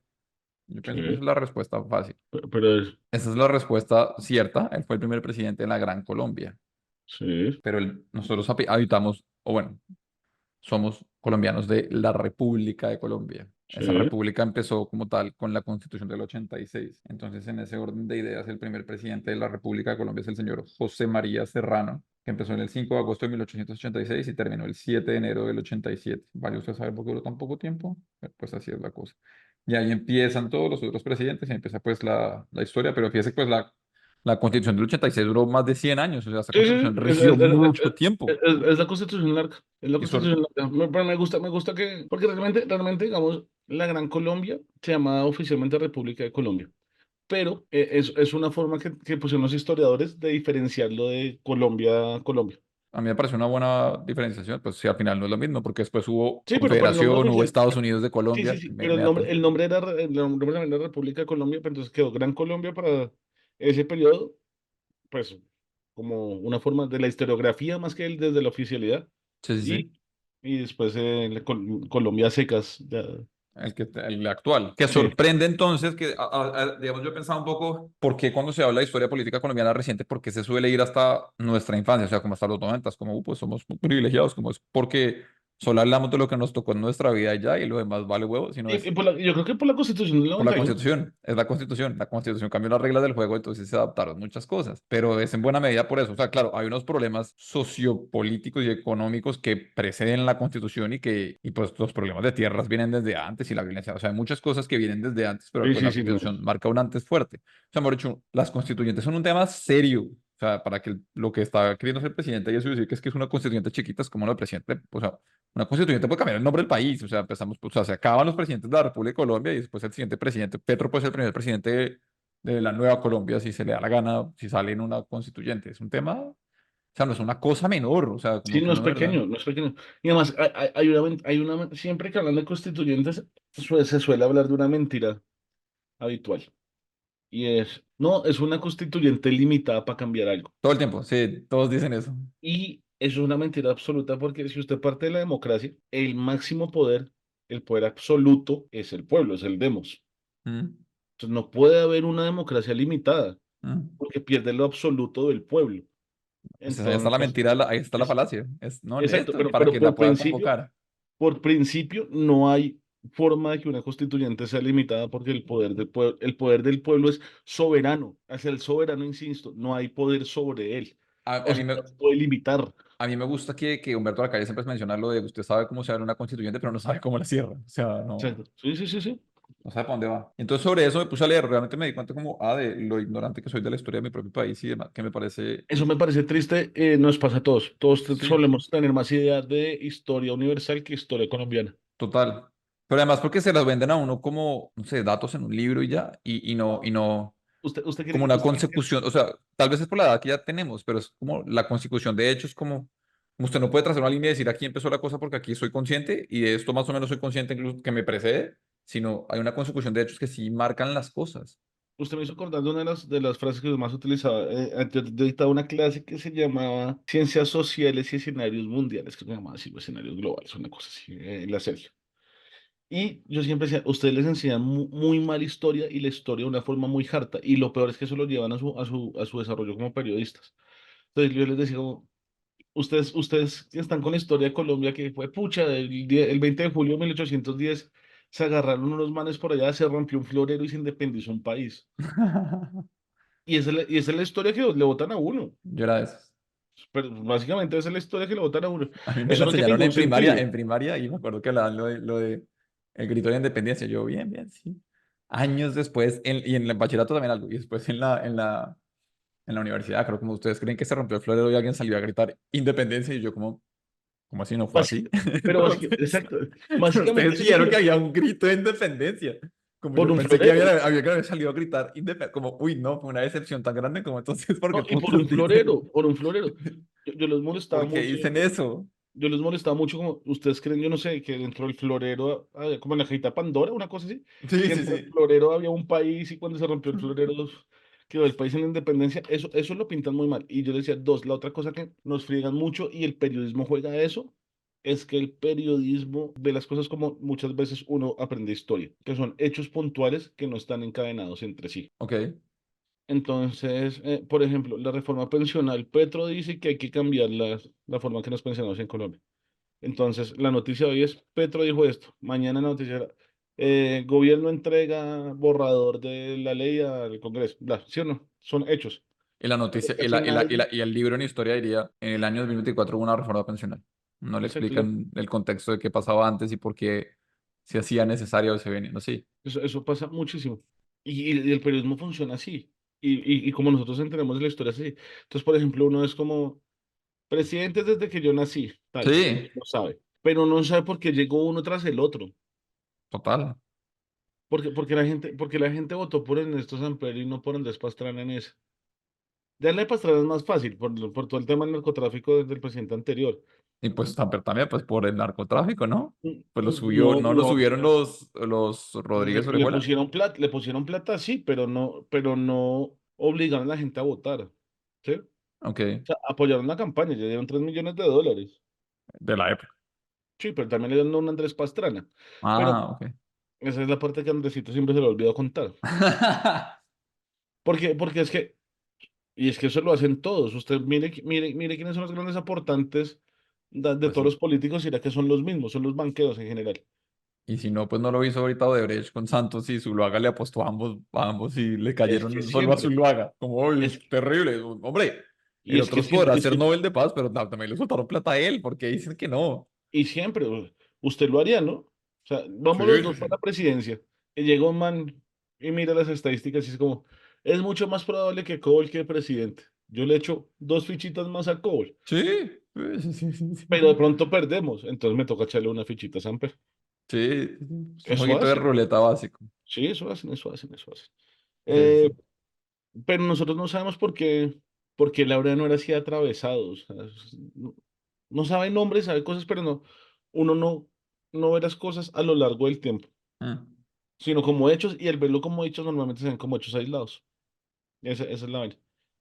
Yo pienso que esa es Sí, la respuesta fácil. pero es, Esa es la respuesta cierta. Él fue el primer presidente de la Gran Colombia. sí, Pero nosotros habitamos, o bueno, somos colombianos de la República de Colombia. Esa sí, república empezó como tal con la Constitución del 86. Entonces, en ese orden de ideas, el primer presidente de la República de Colombia es el señor José María Serrano, que empezó en el 5 de agosto de 1886 y terminó el 7 de enero del 87. ¿Vale usted saber por qué duró tan poco tiempo? Pues así es la cosa. Y ahí empiezan todos los otros presidentes y empieza pues la historia, pero fíjese pues la Constitución del 86 duró más de 100 años, o sea, esta sí, sí, Constitución rigió mucho tiempo. es la constitución larga. Es la Y eso, constitución larga. Pero me gusta que, porque realmente, digamos, la Gran Colombia se llama oficialmente República de Colombia. Pero es una forma que pusieron los historiadores de diferenciarlo de Colombia a Colombia. a mí me parece una buena diferenciación, pues sí, al final no es lo mismo, porque después hubo Sí, pero el nombre Confederación, hubo oficial, Estados Unidos de sí, sí, Colombia, sí, pero inmediato. el nombre era, el nombre también era República de Colombia, pero entonces quedó Gran Colombia para ese periodo, pues como una forma de la historiografía más que desde la oficialidad, Sí, sí, sí. y, y después Colombia secas, ya, El actual. Que sí. sorprende entonces que, digamos, yo he pensado un poco, ¿por qué cuando se habla de historia política colombiana reciente, por qué se suele ir hasta nuestra infancia, o sea, como hasta los 90, como, pues somos muy privilegiados, como es porque solo hablamos de lo que nos tocó en nuestra vida y ya, y lo demás vale huevo, sino Y es yo creo que por la Constitución del por la 91. Constitución, es la Constitución. La Constitución cambió las reglas del juego, entonces se adaptaron muchas cosas, pero es en buena medida por eso. O sea, claro, hay unos problemas sociopolíticos y económicos que preceden la Constitución y pues los problemas de tierras vienen desde antes y la violencia. O sea, hay muchas cosas que vienen desde antes, pero Sí, pues sí, la sí, no. Constitución marca un antes fuerte. O sea, hemos dicho, las constituyentes son un tema serio. O sea, para que lo que está queriendo ser presidente y eso decir que es una constituyente chiquita, es como lo del presidente, o sea, una constituyente puede cambiar el nombre del país, o sea, empezamos, o sea, se acaban los presidentes de la República de Colombia y después el siguiente presidente, Petro puede ser el primer presidente de la nueva Colombia si se le da la gana, si sale en una constituyente. Es un tema, o sea, no es una cosa menor, o sea, como Sí, que no es uno de verdad. pequeño, no es pequeño. Y además, siempre que hablan de constituyentes, se suele hablar de una mentira habitual. Y no, es una constituyente limitada para cambiar algo. Todo el tiempo, sí, todos dicen eso. Y eso es una mentira absoluta porque si usted parte de la democracia, el máximo poder, el poder absoluto, es el pueblo, es el demos. Mm, Entonces no puede haber una democracia limitada mm. porque pierde lo absoluto del pueblo. Pues ahí está la Entonces, mentira, ahí está la es, falacia. Es, no, exacto, esto, para pero que la pueda convocar. por principio no hay forma de que una constituyente sea limitada porque el poder del pueblo es soberano. Hacia el soberano, insisto, no hay poder sobre él. A O mí sea, me, no se puede limitar. a mí me gusta que Humberto Alcalde siempre menciona lo de usted sabe cómo se abre una constituyente, pero no sabe cómo la cierra. O sea, no. Exacto. Sí, sí, sí, sí. No sabe para dónde va. Entonces sobre eso me puse a leer, realmente me di cuenta como, de lo ignorante que soy de la historia de mi propio país y demás, que me parece, Eso me parece triste. Nos pasa a todos. Todos sí, solemos tener más idea de historia universal que historia colombiana. total. Pero además porque se las venden a uno como, no sé, datos en un libro y ya, y no como una Usted quiere que consecución, o sea, tal vez es por la edad que ya tenemos, pero es como la consecución de hechos, como usted no puede trazar una línea y decir aquí empezó la cosa porque aquí soy consciente y de esto más o menos soy consciente incluso que me precede, sino hay una consecución de hechos que sí marcan las cosas. usted me hizo acordar de una de las frases que yo más utilizaba. Yo dictaba una clase que se llamaba Ciencias Sociales y Escenarios Mundiales, que se llamaba así, o escenarios globales, una cosa así, en la serie. Y yo siempre decía, ustedes les enseñan muy mal historia y la historia de una forma muy harta. Y lo peor es que eso lo llevan a su desarrollo como periodistas. Entonces yo les decía, como, ustedes que están con la historia de Colombia, que fue pucha, el 20 de julio de 1810 se agarraron unos manes por allá, se rompió un florero y se independizó un país. Y esa es la historia que le votan a uno. Yo era de esos. Pero básicamente esa es la historia que le votan a uno. A mí me Eso la no tiene enseñaron ningún sentido. en primaria y me acuerdo que hablaban lo de el grito de la independencia. Yo, bien, bien, sí. Años después, y en el bachillerato también algo, y después en la universidad, creo como ustedes creen que se rompió el florero y alguien salió a gritar independencia y yo como, ¿cómo así no fue así? Pero exacto, Pero ustedes básicamente sí, vieron que había un grito de independencia. Como por yo un pensé que florero. había que haber salido a gritar independencia, como, uy, no, fue una decepción tan grande como entonces, ¿por qué No, y putas dicen, por un florero. Yo los molestaba por qué mucho. dicen eso? Yo les molestaba mucho como, ustedes creen, yo no sé, que dentro del florero, como en la cajita Pandora, una cosa así, Sí, que sí, dentro del sí. florero había un país y cuando se rompió el florero quedó el país en la independencia, eso lo pintan muy mal. Y yo les decía, dos, la otra cosa que nos friegan mucho y el periodismo juega a eso, es que el periodismo ve las cosas como muchas veces uno aprende historia, que son hechos puntuales que no están encadenados entre sí. Ok. Entonces, por ejemplo, la reforma pensional, Petro dice que hay que cambiar la forma que nos pensionamos en Colombia. Entonces, la noticia de hoy es, Petro dijo esto, mañana la noticia era, gobierno entrega borrador de la ley al Congreso, bla, ¿sí o no? Son hechos. Y la Pero noticia, casi nadie, y el libro en historia diría, en el año 2024 hubo una reforma pensional. No le exacto, explican el contexto de qué pasaba antes y por qué se hacía necesario o se venía. No, sí. eso pasa muchísimo. Y el periodismo funciona así. Y como nosotros entendemos la historia así. Entonces, por ejemplo, uno es como, presidente desde que yo nací, tal, Sí, lo sabe. Pero no sabe por qué llegó uno tras el otro. total. Porque la gente votó por Ernesto Samper y no por Andrés Pastrana en ese. Darle Pastrana es más fácil por todo el tema del narcotráfico desde el presidente anterior. Y pues también pues por el narcotráfico, ¿no? Pues lo subió, No, no lo no, subieron los Rodríguez Orejuela. le pusieron plata, sí, pero no obligaron a la gente a votar. ¿Sí? O Ok, sea, apoyaron la campaña, ya dieron $3 millones. de la época. Sí, pero también le dieron a un Andrés Pastrana. Pero Ah, ok. esa es la parte que a Andresito siempre se le olvidó contar. Porque es que, y es que eso lo hacen todos. Usted mire quiénes son los grandes aportantes de Pues todos sí. los políticos y era que son los mismos, son los banqueros en general. Y si no, pues no lo hizo ahorita Odebrecht con Santos y Zuluaga le apostó a ambos y le Es que cayeron solo a siempre, Zuluaga. Como, es, "Uy, terrible. Hombre, y el es otro que podrá siempre, ser Nobel de Paz, pero también le soltaron plata a él porque dicen que no. y siempre, usted lo haría, ¿no? O sea, Sí, vamos los sí, dos para sí. la presidencia. Y llega un man y mira las estadísticas y es como, es mucho más probable que Cobol quede presidente. Yo le echo dos fichitas más a Cobol, Sí, sí, sí, sí, pero de sí. pronto perdemos. Entonces me toca echarle una fichita a Samper. Sí, es un Eso jueguito de hacen. ruleta básico. Sí, eso hacen, eso hacen, eso hacen. Sí, Eh, sí. pero nosotros no sabemos por qué Laura no era así atravesado. O sea, no sabe nombres, sabe cosas, pero no, uno no ve las cosas a lo largo del tiempo, Mm. sino como hechos, y el verlo como hechos normalmente se ven como hechos aislados. Esa es la vaina.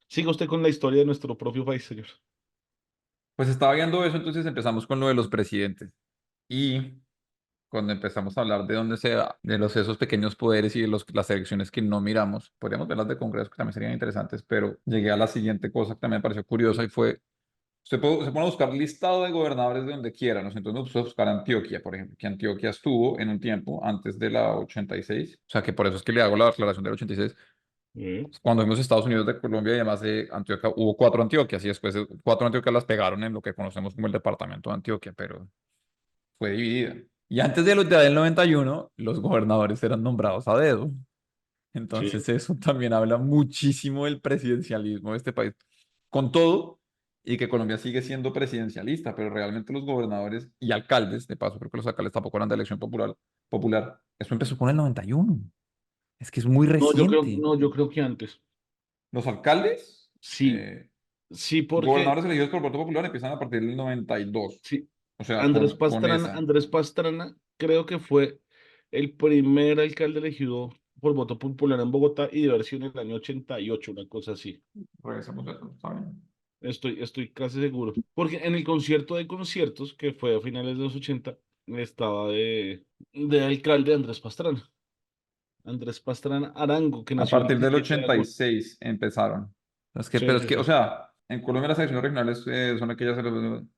Siga usted con la historia de nuestro propio país, señor. Pues estaba viendo eso, entonces empezamos con lo de los presidentes. Y cuando empezamos a hablar de dónde se da, de esos pequeños poderes y de las elecciones que no miramos, podríamos ver las de Congreso que también serían interesantes, pero llegué a la siguiente cosa que también me pareció curiosa y fue, se pone a buscar listado de gobernadores de donde quiera, ¿no? Entonces me puse a buscar Antioquia, por ejemplo, que Antioquia estuvo en un tiempo antes de la 86, o sea que por eso es que le hago la declaración del 86. Mm, Cuando vimos Estados Unidos de Colombia y además de Antioquia, hubo cuatro Antioquias y después cuatro Antioquias las pegaron en lo que conocemos como el departamento de Antioquia, pero fue dividida. Y antes de los de del 91 los gobernadores eran nombrados a dedo. sí. Entonces eso también habla muchísimo del presidencialismo de este país. Con todo, y que Colombia sigue siendo presidencialista, pero realmente los gobernadores y alcaldes, de paso, creo que los alcaldes tampoco eran de elección popular. Eso empezó con el 91. Es que es muy No, reciente. yo creo que antes. Los alcaldes, Sí, sí, porque gobernadores elegidos por voto popular empiezan a partir del 92. sí, O sea, con esa. Andrés Pastrana creo que fue el primer alcalde elegido por voto popular en Bogotá y de haber sido en el año 88 una cosa así. Regresamos a eso, ¿está bien? Estoy casi seguro. Porque en el concierto de conciertos, que fue a finales de los 80 estaba de alcalde Andrés Pastrana. Andrés Pastrana Arango, que A nació el partir del 17 de agosto. 86 empezaron. Sí, Pero es sí, que, o sí. sea, en Colombia las elecciones regionales son aquellas empezaron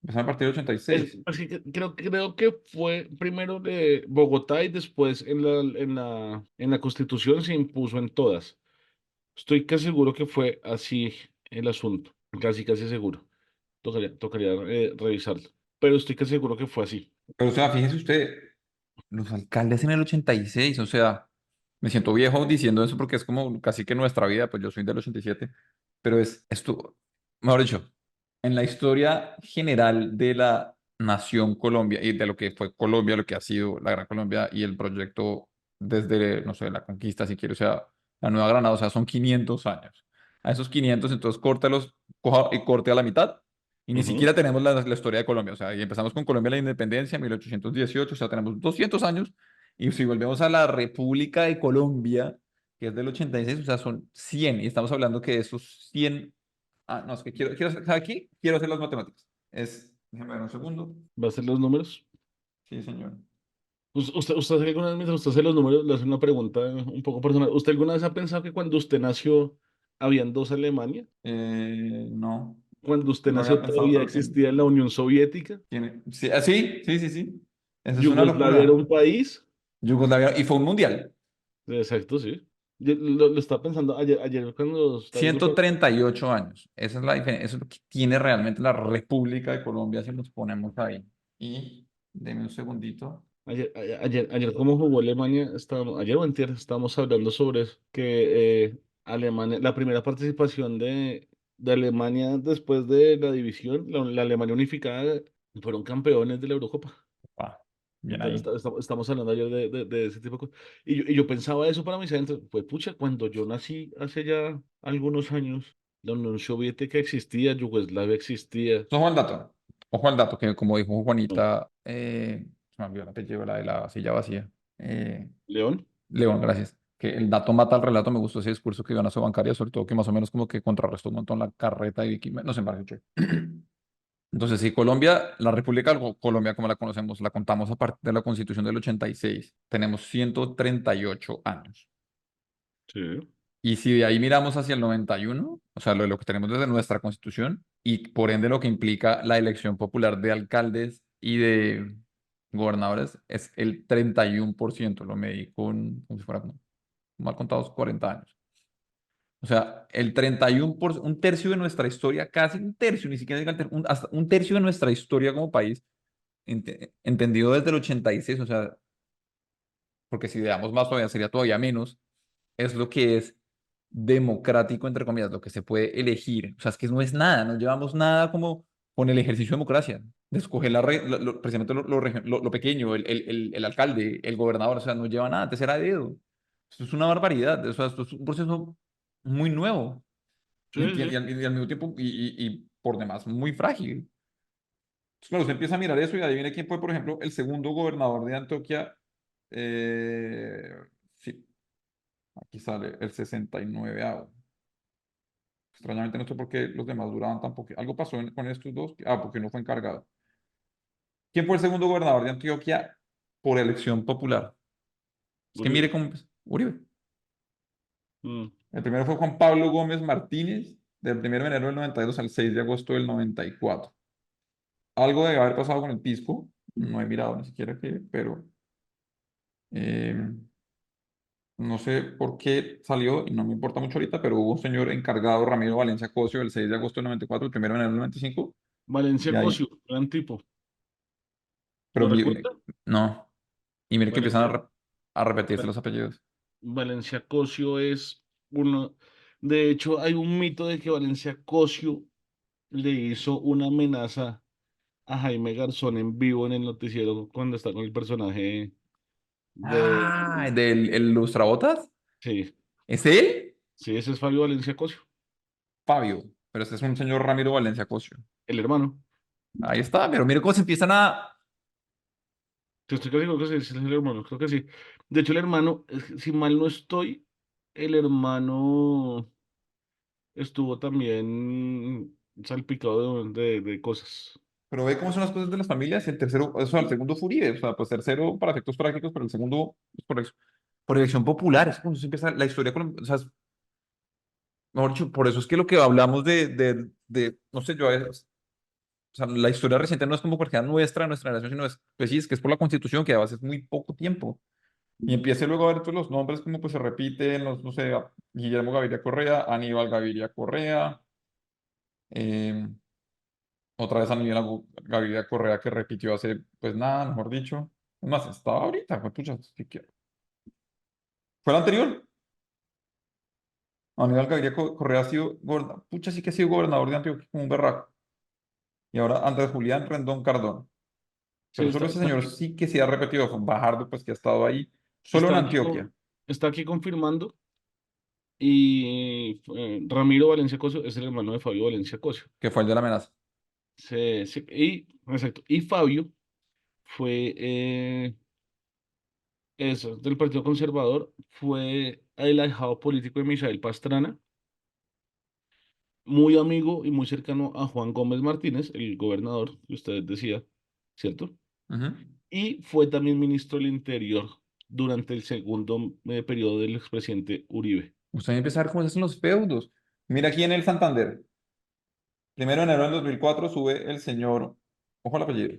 a partir del 86. Es que creo que fue primero de Bogotá y después en la Constitución se impuso en todas. Estoy casi seguro que fue así el asunto. Casi seguro. Tocaría revisarlo. Pero estoy casi seguro que fue así. Pero, o sea, fíjese usted, los alcaldes en el 86, o sea, me siento viejo diciendo eso porque es como casi que nuestra vida, pues yo soy del 87. pero es esto, mejor dicho, en la historia general de la nación Colombia y de lo que fue Colombia, lo que ha sido la Gran Colombia y el proyecto desde, no sé, la conquista, si quiero, o sea, la Nueva Granada, o sea, son 500 años. A esos 500 entonces córtalos, coja y corte a la mitad. Y ni Ujú. siquiera tenemos la historia de Colombia. O sea, y empezamos con Colombia la independencia en 1818, o sea, tenemos 200 años. Y si volvemos a la República de Colombia, que es del 86, o sea, son 100. Y estamos hablando que de esos 100. Ah, no, es que aquí quiero hacer las matemáticas. Déjame ver un segundo. ¿Va a ser los números? Sí, señor. ¿Usted alguna vez mientras usted hace los números le hace una pregunta un poco personal? ¿Usted alguna vez ha pensado que cuando usted nació habían dos Alemania? No, Cuando usted no lo había nació pensado, todavía pero tiene, existía la Unión Soviética. sí, sí, sí, sí, sí. Eso es una Yugoslavia era locura. un país. Yugoslavia, y fue un mundial. Exacto, sí. Yo lo estaba pensando ayer cuando estaba viendo ciento por... treinta y ocho años. Esa es la diferencia. Eso es lo que tiene realmente la República de Colombia si nos ponemos ahí. Y deme un segundito. Ayer cómo jugó Alemania, ayer o antier estábamos hablando sobre eso, que Alemania, la primera participación de Alemania después de la división, la Alemania unificada, fueron campeones de la Eurocopa. Ah, bien Entonces ahí. estamos hablando ayer de ese tipo de cosas. Y yo pensaba eso para mis adentros, pues pucha, cuando yo nací hace ya algunos años, la Unión Soviética existía, Yugoslavia existía. Ojo al dato. Ojo al dato, que como dijo No, Juanita, se me olvidó el apellido, la de la silla vacía. ¿León? León, gracias. Que el dato mata al relato. Me gustó ese discurso que dio a su bancaria, sobre todo que más o menos como que contrarrestó un montón la carreta y no sé, me parece chévere. Entonces, sí, Colombia, la República de Colombia, como la conocemos, la contamos a partir de la Constitución del 86. Tenemos 138 años. Sí. Y si de ahí miramos hacia el 91, o sea, lo que tenemos desde nuestra Constitución, y por ende lo que implica la elección popular de alcaldes y de gobernadores, es el 31%. Lo medí con, como si fuera mal contados, 40 años. O sea, el 31%, un tercio de nuestra historia, casi un tercio, ni siquiera diga hasta un tercio de nuestra historia como país, entendido desde el 86, o sea, porque si le damos más todavía sería todavía menos, es lo que es democrático, entre comillas, lo que se puede elegir. O sea, es que no es nada, no llevamos nada como con el ejercicio de democracia, de escoger precisamente lo pequeño, el alcalde, el gobernador, o sea, no lleva nada, antes era dedo. Esto es una barbaridad, o sea, esto es un proceso muy nuevo Sí, sí. y al mismo tiempo y por demás muy frágil. Entonces, claro, usted empieza a mirar eso y adivina quién fue, por ejemplo, el segundo gobernador de Antioquia. Sí, aquí sale el 69º. Extrañamente no sé por qué los demás duraban tan poco. Algo pasó con estos dos. Ah, porque no fue encargado. ¿Quién fue el segundo gobernador de Antioquia por elección popular? Es que Uribe. mire cómo Uribe. Mm. El primero fue Juan Pablo Gómez Martínez, del 1 de enero del 92 al 6 de agosto del 94. Algo debe haber pasado con el Pisco. No he mirado ni siquiera qué, pero eh, no sé por qué salió y no me importa mucho ahorita, pero hubo un señor encargado, Ramiro Valencia Cosio, el 6 de agosto del 94, el 1 de enero del 95. Valencia Y ahí, Cosio, gran tipo. pero ¿Lo recuerda? no. Y mire que empiezan Valencia, a repetirse Val- los apellidos. Valencia Cosio es uno. De hecho, hay un mito de que Valencia Cosio le hizo una amenaza a Jaime Garzón en vivo en el noticiero cuando está con el personaje de. Ah, del el Lustrabotas. Sí, ¿Es él? sí, ese es Fabio Valencia Cosio, Fabio. Pero este es un señor Ramiro Valencia Cosio. el hermano. Ahí está, pero mire cómo se empiezan a. Yo estoy casi seguro que sí, sí es el hermano, creo que sí. De hecho, el hermano, si mal no estoy, el hermano estuvo también salpicado de cosas. Pero ve cómo son las cosas de las familias. Y el tercero, o sea, el segundo fue Uribe. O sea, pues tercero para efectos prácticos, pero el segundo es por elección popular. Es cuando se empieza la historia O sea, mejor dicho, por eso es que lo que hablamos no sé, yo a veces. O sea, la historia reciente no es como porque sea nuestra generación, sino es, pues sí, es que es por la Constitución, que además es muy poco tiempo. Y empiece luego a ver todos los nombres como pues se repiten, no sé, Guillermo Gaviria Correa, Aníbal Gaviria Correa, eh, otra vez Aníbal Gaviria Correa que repitió hace, pues nada, mejor dicho. Es más, estaba ahorita, pues pucha, si quiero. ¿Fue el anterior? Aníbal Gaviria Correa ha sido gobernador, pucha, sí que ha sido gobernador de Antioquia como un berraco. Y ahora Andrés Julián Rendón Cardón. Sí, Pero solo ese señor sí que se ha repetido, con Bajardo, pues que ha estado ahí, solo en está aquí, Antioquia, está aquí confirmando. Y Ramiro Valencia Cosio es el hermano de Fabio Valencia Cosio. que fue el de la amenaza. Exacto. Y Fabio fue eso, del Partido Conservador, fue el ahijado político de Misael Pastrana, muy amigo y muy cercano a Juan Gómez Martínez, el gobernador que usted decía, ¿cierto? Ujú. Y fue también ministro del Interior durante el segundo periodo del expresidente Uribe. Usted empieza a ver cómo se hacen los feudos. Mira aquí en el Santander. 1 de enero del 2004 sube el señor, ojo al apellido,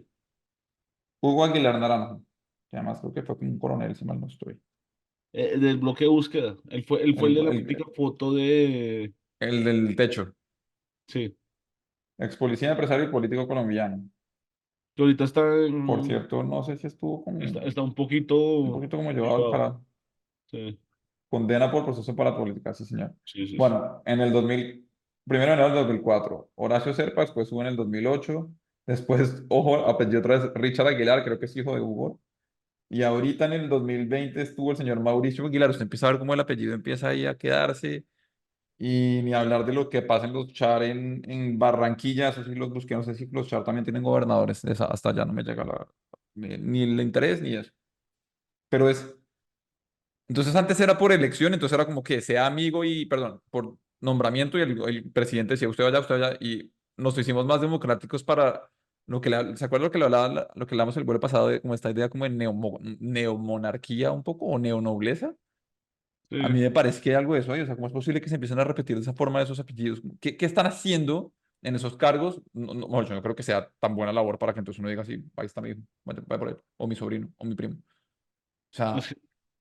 Hugo Aguilar Naranjo, que además creo que fue como un coronel, si mal no estoy. Del bloque de búsqueda. Él fue el El, de la el, típica foto de... el del techo, Sí, ex policía, empresario y político colombiano. que ahorita está, Por cierto, no sé si estuvo como está un un poquito poquito como llevado al llevado. carajo. Sí, Condena por proceso para política, sí, señor. sí, sí, sí. Bueno, en el 2000, 1 de enero del 2004, Horacio Serpa, después sube en el 2008, después, ojo, apellido otra vez, Richard Aguilar, creo que es hijo de Hugo, y ahorita en el 2020 estuvo el señor Mauricio Aguilar. Usted empieza a ver cómo el apellido empieza ahí a quedarse, y ni hablar de lo que pasa en los Char en Barranquilla, eso sí los busqué, no sé si los Char también tienen gobernadores, hasta allá no me llega ni el interés ni eso. Pero entonces antes era por elección, entonces era como que sea amigo y, perdón, por nombramiento y el presidente decía usted vaya, y nos hicimos más democráticos para lo que ¿se acuerda lo que le hablaba, lo que hablamos el vuelo pasado de como esta idea como de neomonarquía un poco o neonobleza? A mí Sí. me parece que hay algo de eso ahí, o sea, ¿cómo es posible que se empiecen a repetir de esa forma esos apellidos? ¿Qué están haciendo en esos cargos? No, yo no creo que sea tan buena labor para que entonces uno diga así, ahí está mi hijo, vaya por ahí, o mi sobrino, o mi primo. O Es sea, que,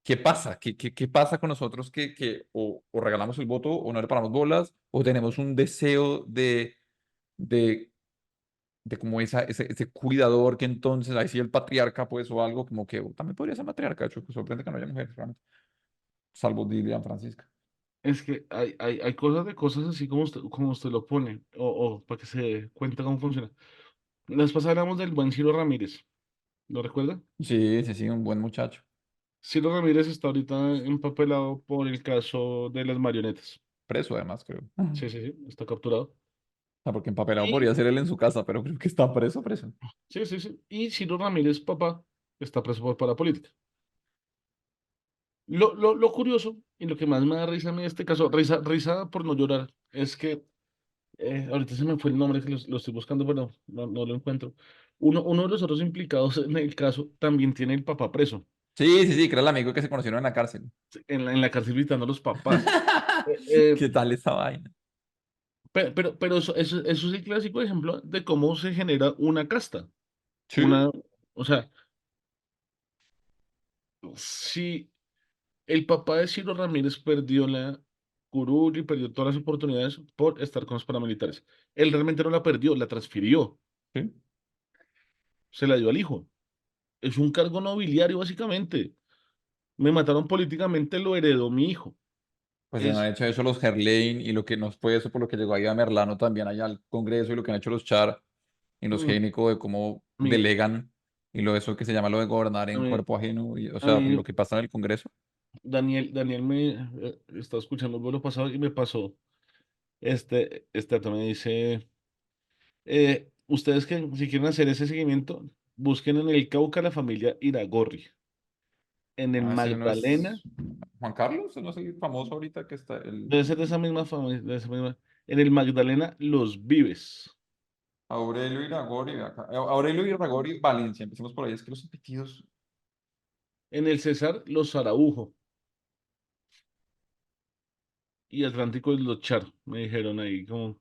¿qué pasa? ¿Qué pasa con nosotros que o regalamos el voto o no le paramos bolas o tenemos un deseo de, de como ese cuidador que entonces, ahí sí el patriarca, pues, o algo como que también podría ser matriarca, de hecho, que sorprende que no haya mujeres, realmente, salvo Dilian Francisca. es que hay cosas de cosas así como usted lo pone, o para que se dé cuenta cómo funciona. La vez pasada hablamos del buen Ciro Ramírez, ¿lo recuerda? Sí, sí, sí, un buen muchacho. Ciro Ramírez está ahorita empapelado por el caso de las marionetas. Preso, además, creo. Sí, sí, sí, está capturado. Ah, porque empapelado Y, podría ser él en su casa, pero creo que está preso, preso. sí, sí, sí. Y Ciro Ramírez, papá, está preso por parapolítica. Lo curioso y lo que más me da risa a mí en este caso, risa por no llorar, es que ahorita se me fue el nombre que lo estoy buscando, pero no lo encuentro. Uno de los otros implicados en el caso también tiene el papá preso, Sí, sí, sí, que era el amigo que se conocieron en la cárcel. en la cárcel gritando a los papás. Eh, eh, ¿Qué tal esa vaina? pero eso es el clásico ejemplo de cómo se genera una casta. Sí, Una, o sea, si el papá de Ciro Ramírez perdió la curul y perdió todas las oportunidades por estar con los paramilitares, él realmente no la perdió, la transfirió, sí. se la dio al hijo. Es un cargo nobiliario, básicamente. Me mataron políticamente, lo heredó mi hijo. Pues ya no han Es hecho eso los Gerlain y lo que nos fue eso por lo que llegó ahí a Merlano también allá al Congreso y lo que han hecho los Char y los mm, Génico de cómo mi- delegan y lo eso que se llama lo de gobernar a en mí, cuerpo ajeno y, o a sea, mí, lo que pasa en el Congreso. Daniel me está escuchando el vuelo pasado y me pasó. Este dato me dice, ustedes que si quieren hacer ese seguimiento, busquen en el Cauca la familia Iragorri, en el Ah, ese no Magdalena, es Juan Carlos, no es el famoso ahorita que está el debe ser de esa misma familia, en el Magdalena Los Vives, Aurelio Iragori, acá. Aurelio Iragori Valencia, empecemos por ahí, es que los apellidos. en el César Los Araujo y Atlántico Los Char, me dijeron ahí, como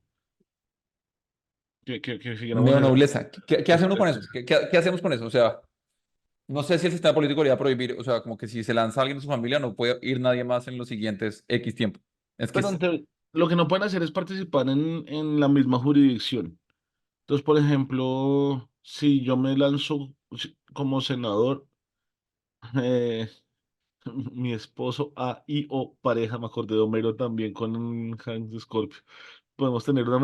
que siguiéramos esa. Neonobleza. ¿Qué hace Eso, uno con eso. eso? ¿Qué hacemos con eso? O sea, no sé si el sistema político le va a prohibir, o sea, como que si se lanza alguien de su familia no puede ir nadie más en los siguientes X tiempo. Es que Pero lo que no pueden hacer es participar en la misma jurisdicción. Entonces, por ejemplo, si yo me lanzo como senador, Mi esposo A y o pareja, me acordé de Homero también con Hank de Scorpio. Podemos tener una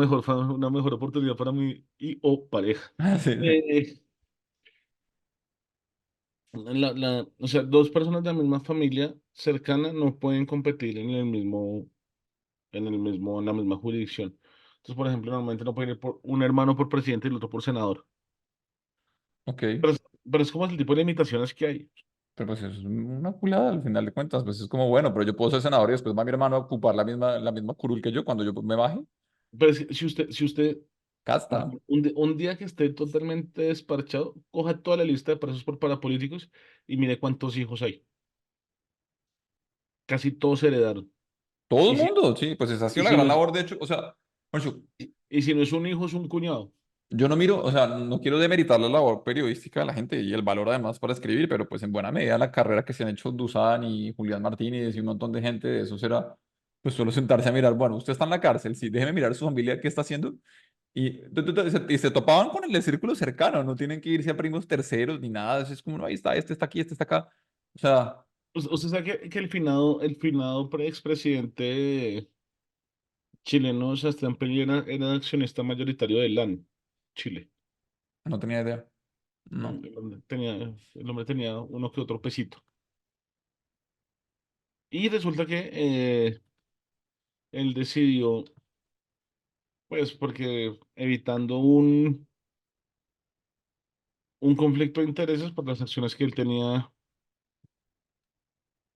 mejor oportunidad para mi y o pareja. Sí, sí. Eh, o sea, dos personas de la misma familia cercana no pueden competir en la misma jurisdicción. Entonces, por ejemplo, normalmente no puede ir por un hermano por presidente y el otro por senador. Ok, Pero es como el tipo de limitaciones que hay. pero pues eso es una culada al final de cuentas, pues es como, bueno, pero yo puedo ser senador y después va mi hermano a ocupar la misma curul que yo cuando yo me baje. Pero si usted, por Casta. ejemplo, un día que esté totalmente desparchado, coja toda la lista de presos por parapolíticos y mire cuántos hijos hay. Casi todos heredaron. Todo Y el si, mundo, sí, pues esa ha y sido la si no gran es, labor, de hecho, o sea, Juancho, y si no es un hijo, es un cuñado. yo no miro, o sea, no quiero demeritar la labor periodística de la gente y el valor además para escribir, pero pues en buena medida la carrera que se han hecho Dusan y Julián Martínez y un montón de gente de eso será, pues solo sentarse a mirar, bueno, usted está en la cárcel, sí, déjeme mirar su familia qué está haciendo y, y se topaban con el círculo cercano, no tienen que irse a primos terceros ni nada, eso es como, no, ahí está, este está aquí, este está acá, o sea, Usted sabe que el finado expresidente chileno, Sebastián Piñera, era accionista mayoritario de LAN, Chile. no tenía idea, no, El hombre tenía uno que otro pesito. Y resulta que él decidió, pues, porque evitando un conflicto de intereses por las acciones que él tenía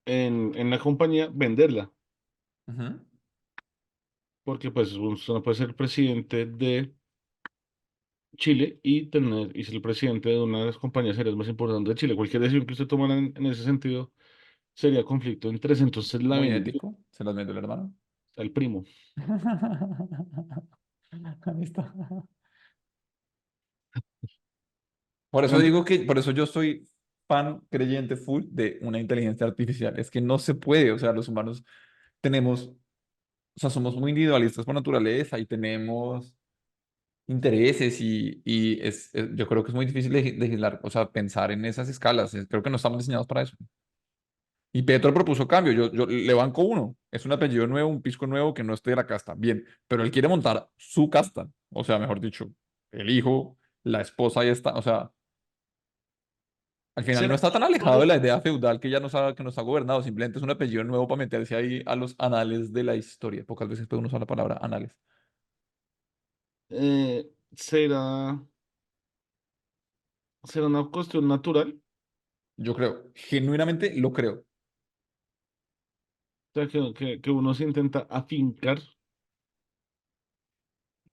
en la compañía, venderla. ujú, Porque, pues, usted no puede ser presidente de Chile y ser el presidente de una de las compañías aéreas más importantes de Chile. Cualquier decisión que usted tomara en ese sentido sería conflicto de interés. Entonces la muy vendió ético, se las vendió el hermano. al primo. Ahí está. Por eso Cuando- digo que, por eso yo soy fan creyente full de una inteligencia artificial. Es que no se puede, o sea, los humanos tenemos, o sea, somos muy individualistas por naturaleza y tenemos intereses yo creo que es muy difícil legislar, o sea, pensar en esas escalas. Creo que no estamos diseñados para eso. Y Petro propuso cambio, yo le banco uno, es un apellido nuevo, un pisco nuevo que no esté de la casta, bien, pero él quiere montar su casta, o sea, mejor dicho, el hijo, la esposa y está, o sea, al final no ¿Será está tan que alejado de la idea feudal que ya que nos ha gobernado, simplemente es un apellido nuevo para meterse ahí a los anales de la historia. Pocas veces puede uno usar la palabra anales. será una cuestión natural? Yo creo, genuinamente lo creo. O sea, que uno se intenta afincar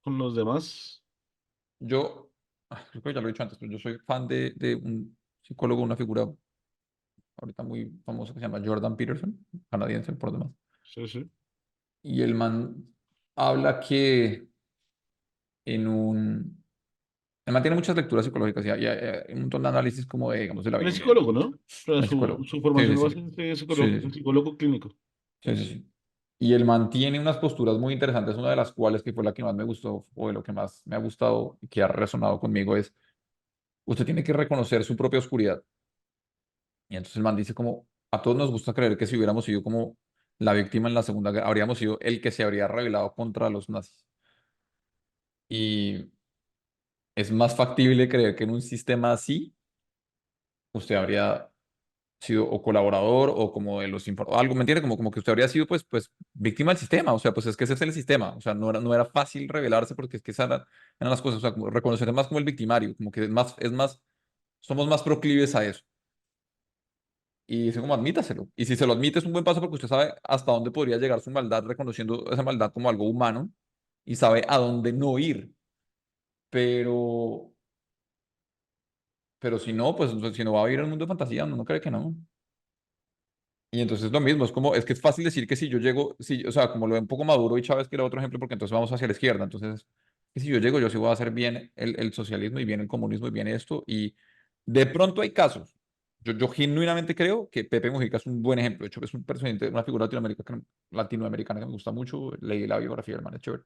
con los demás. Yo, creo que ya lo he dicho antes, pero yo soy fan de un psicólogo, una figura ahorita muy famosa que se llama Jordan Peterson, canadiense por demás. Sí, sí. Y el man habla que en un... El man tiene muchas lecturas psicológicas y hay un montón de análisis como de, digamos, de la Él vida es y de... psicólogo, ¿no? O sea, El su, psicólogo. su Sí, formación sí, lo sí. hace de Sí, psicólogo, sí, sí. psicólogo clínico. Sí, sí, sí. Y él mantiene unas posturas muy interesantes, una de las cuales, que fue la que más me gustó, o de lo que más me ha gustado y que ha resonado conmigo, es, usted tiene que reconocer su propia oscuridad. Y entonces el man dice como, a todos nos gusta creer que si hubiéramos sido como la víctima en la Segunda Guerra, habríamos sido el que se habría rebelado contra los nazis. Y es más factible creer que en un sistema así, usted habría sido o colaborador o como de algo, ¿me entiende? Como que usted habría sido pues víctima del sistema, o sea, pues es que ese es el sistema, o sea, no era fácil rebelarse porque es que eran las cosas, o sea, como reconocer más como el victimario, como que somos más proclives a eso. Y dice como admítaselo. Y si se lo admite es un buen paso porque usted sabe hasta dónde podría llegar su maldad, reconociendo esa maldad como algo humano y sabe a dónde no ir. Pero, pero si no, pues si no va a vivir en un mundo de fantasía, uno no cree que no. Y entonces lo mismo, es que es fácil decir que si yo llego, si, o sea, como lo ve un poco Maduro y Chávez, que era otro ejemplo, porque entonces vamos hacia la izquierda, entonces, que si yo llego, yo sí voy a hacer bien el socialismo y bien el comunismo y bien esto, y de pronto hay casos. Yo genuinamente creo que Pepe Mujica es un buen ejemplo, de hecho es un personaje, una figura latinoamericana que me gusta mucho, leí la biografía del man, es chévere.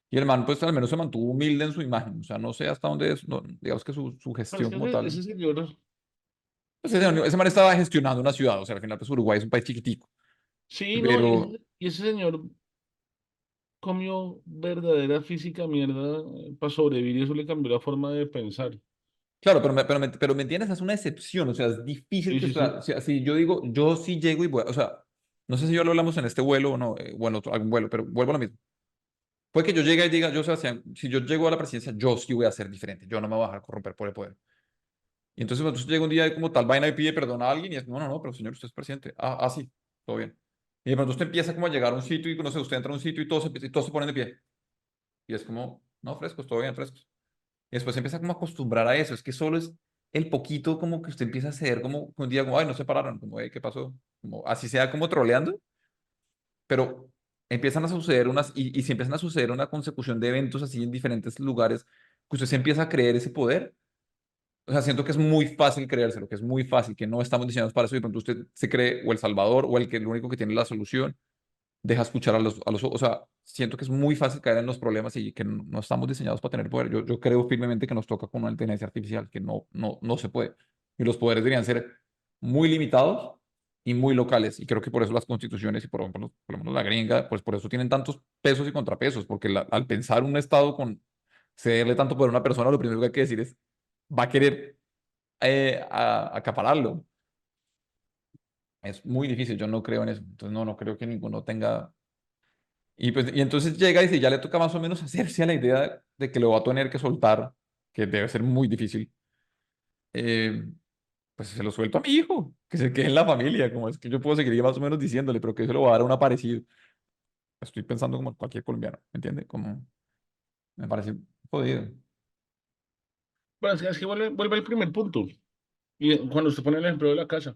Y el man, pues al menos se mantuvo humilde en su imagen, o sea, no sé hasta dónde es, digamos que su Pero es gestión que como ese, tal. ese señor, Pues ese man estaba gestionando una ciudad, o sea, al final pues Uruguay es un país chiquitico, Sí, no, pero y ese señor comió verdadera física mierda para sobrevivir y eso le cambió la forma de pensar. claro, pero me entiendes, es una excepción, o sea, es difícil Sí, que, sí, sí. o sea, si yo digo, yo sí llego y voy, o sea, no sé si yo lo hablamos en este vuelo o no, o en otro, algún vuelo, pero vuelvo a lo mismo. Puede que yo llegue y diga, yo, Sebastián, si yo llego a la presidencia, yo sí voy a ser diferente, yo no me voy a dejar corromper por el poder. Y entonces llega un día como tal vaina y pide perdón a alguien y es, no, no, no, pero señor, usted es presidente. Sí, todo bien. Y de pronto usted empieza como a llegar a un sitio y no sé, usted entra a un sitio y todos se ponen de pie. Y es como, no, frescos, todo bien, frescos. Y después se empieza como a acostumbrar a eso. Es que solo es el poquito como que usted empieza a ceder como un día como, ay, no se pararon, como, ¿qué pasó? Como, así sea como troleando, pero empiezan a suceder y se empiezan a suceder una consecución de eventos así en diferentes lugares, que usted se empieza a creer ese poder. O sea, siento que es muy fácil creérselo, que es muy fácil, que no estamos diseñados para eso y de pronto usted se cree o el salvador o el único que tiene la solución, deja escuchar o sea, siento que es muy fácil caer en los problemas y que no estamos diseñados para tener poder. Yo creo firmemente que nos toca con una inteligencia artificial, que no se puede. Y los poderes deberían ser muy limitados y muy locales. Y creo que por eso las constituciones y por ejemplo, por lo menos la gringa, pues por eso tienen tantos pesos y contrapesos, porque al pensar un Estado con cederle tanto poder a una persona, lo primero que hay que decir es, va a querer acapararlo. Es muy difícil, yo no creo en eso. Entonces, no creo que ninguno tenga. Y entonces llega y si ya le toca más o menos hacerse a la idea de que lo va a tener que soltar, que debe ser muy difícil, eh, pues se lo suelto a mi hijo, que se quede en la familia. Como es que yo puedo seguir más o menos diciéndole, pero que se lo va a dar a un aparecido. Estoy pensando como cualquier colombiano, ¿me entiende? Como me parece jodido. Bueno, es que vuelve al primer punto. Y cuando usted pone el ejemplo de la casa,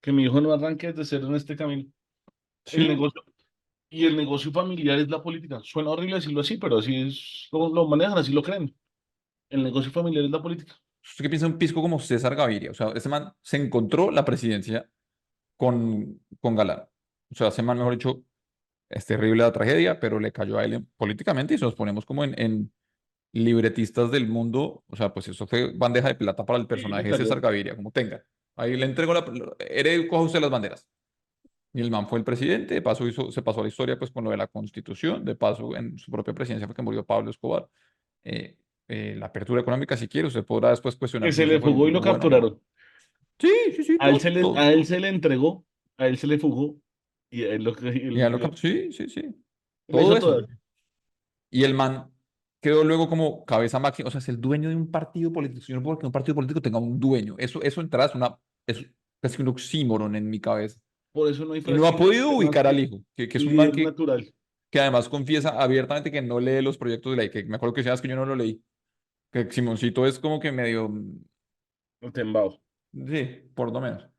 que mi hijo no arranque desde cero en este camino. El Sí. negocio, y el negocio familiar es la política. Suena horrible decirlo así, pero así es, lo manejan, así lo creen. El negocio familiar es la política. ¿Usted qué piensa de un pisco como César Gaviria? O sea, ese man se encontró la presidencia con Galán. O sea, ese man, mejor dicho, es terrible la tragedia, pero le cayó a él políticamente y si nos ponemos como en libretistas del mundo, o sea, pues eso fue bandeja de plata para el Sí, le personaje de César cayó. Gaviria, como tenga. Ahí le entregó coja usted las banderas. Y el man fue el presidente, de paso se pasó a la historia pues con lo de la Constitución, de paso en su propia presidencia fue que murió Pablo Escobar. Eh, la apertura económica, si quiere, usted podrá después Que cuestionar si se ese le fue fugó y lo bueno o no. capturaron. Sí, sí, sí, todo. A él se le entregó, a él se le fugó y a él Y sí, sí, sí. le Todo hizo eso. todo. Y el man quedó luego como cabeza máxima, o sea, es el dueño de un partido político. Yo no puedo que un partido político tenga un dueño. Eso entrada es casi un oxímoron en mi cabeza. Por eso no hay Y no ha fracking podido ubicar al hijo, que es un man líder natural. que además confiesa abiertamente que no lee los proyectos de ley, que me acuerdo que decías que yo no lo leí, que Simoncito es como que medio, Tembao. sí, por lo menos.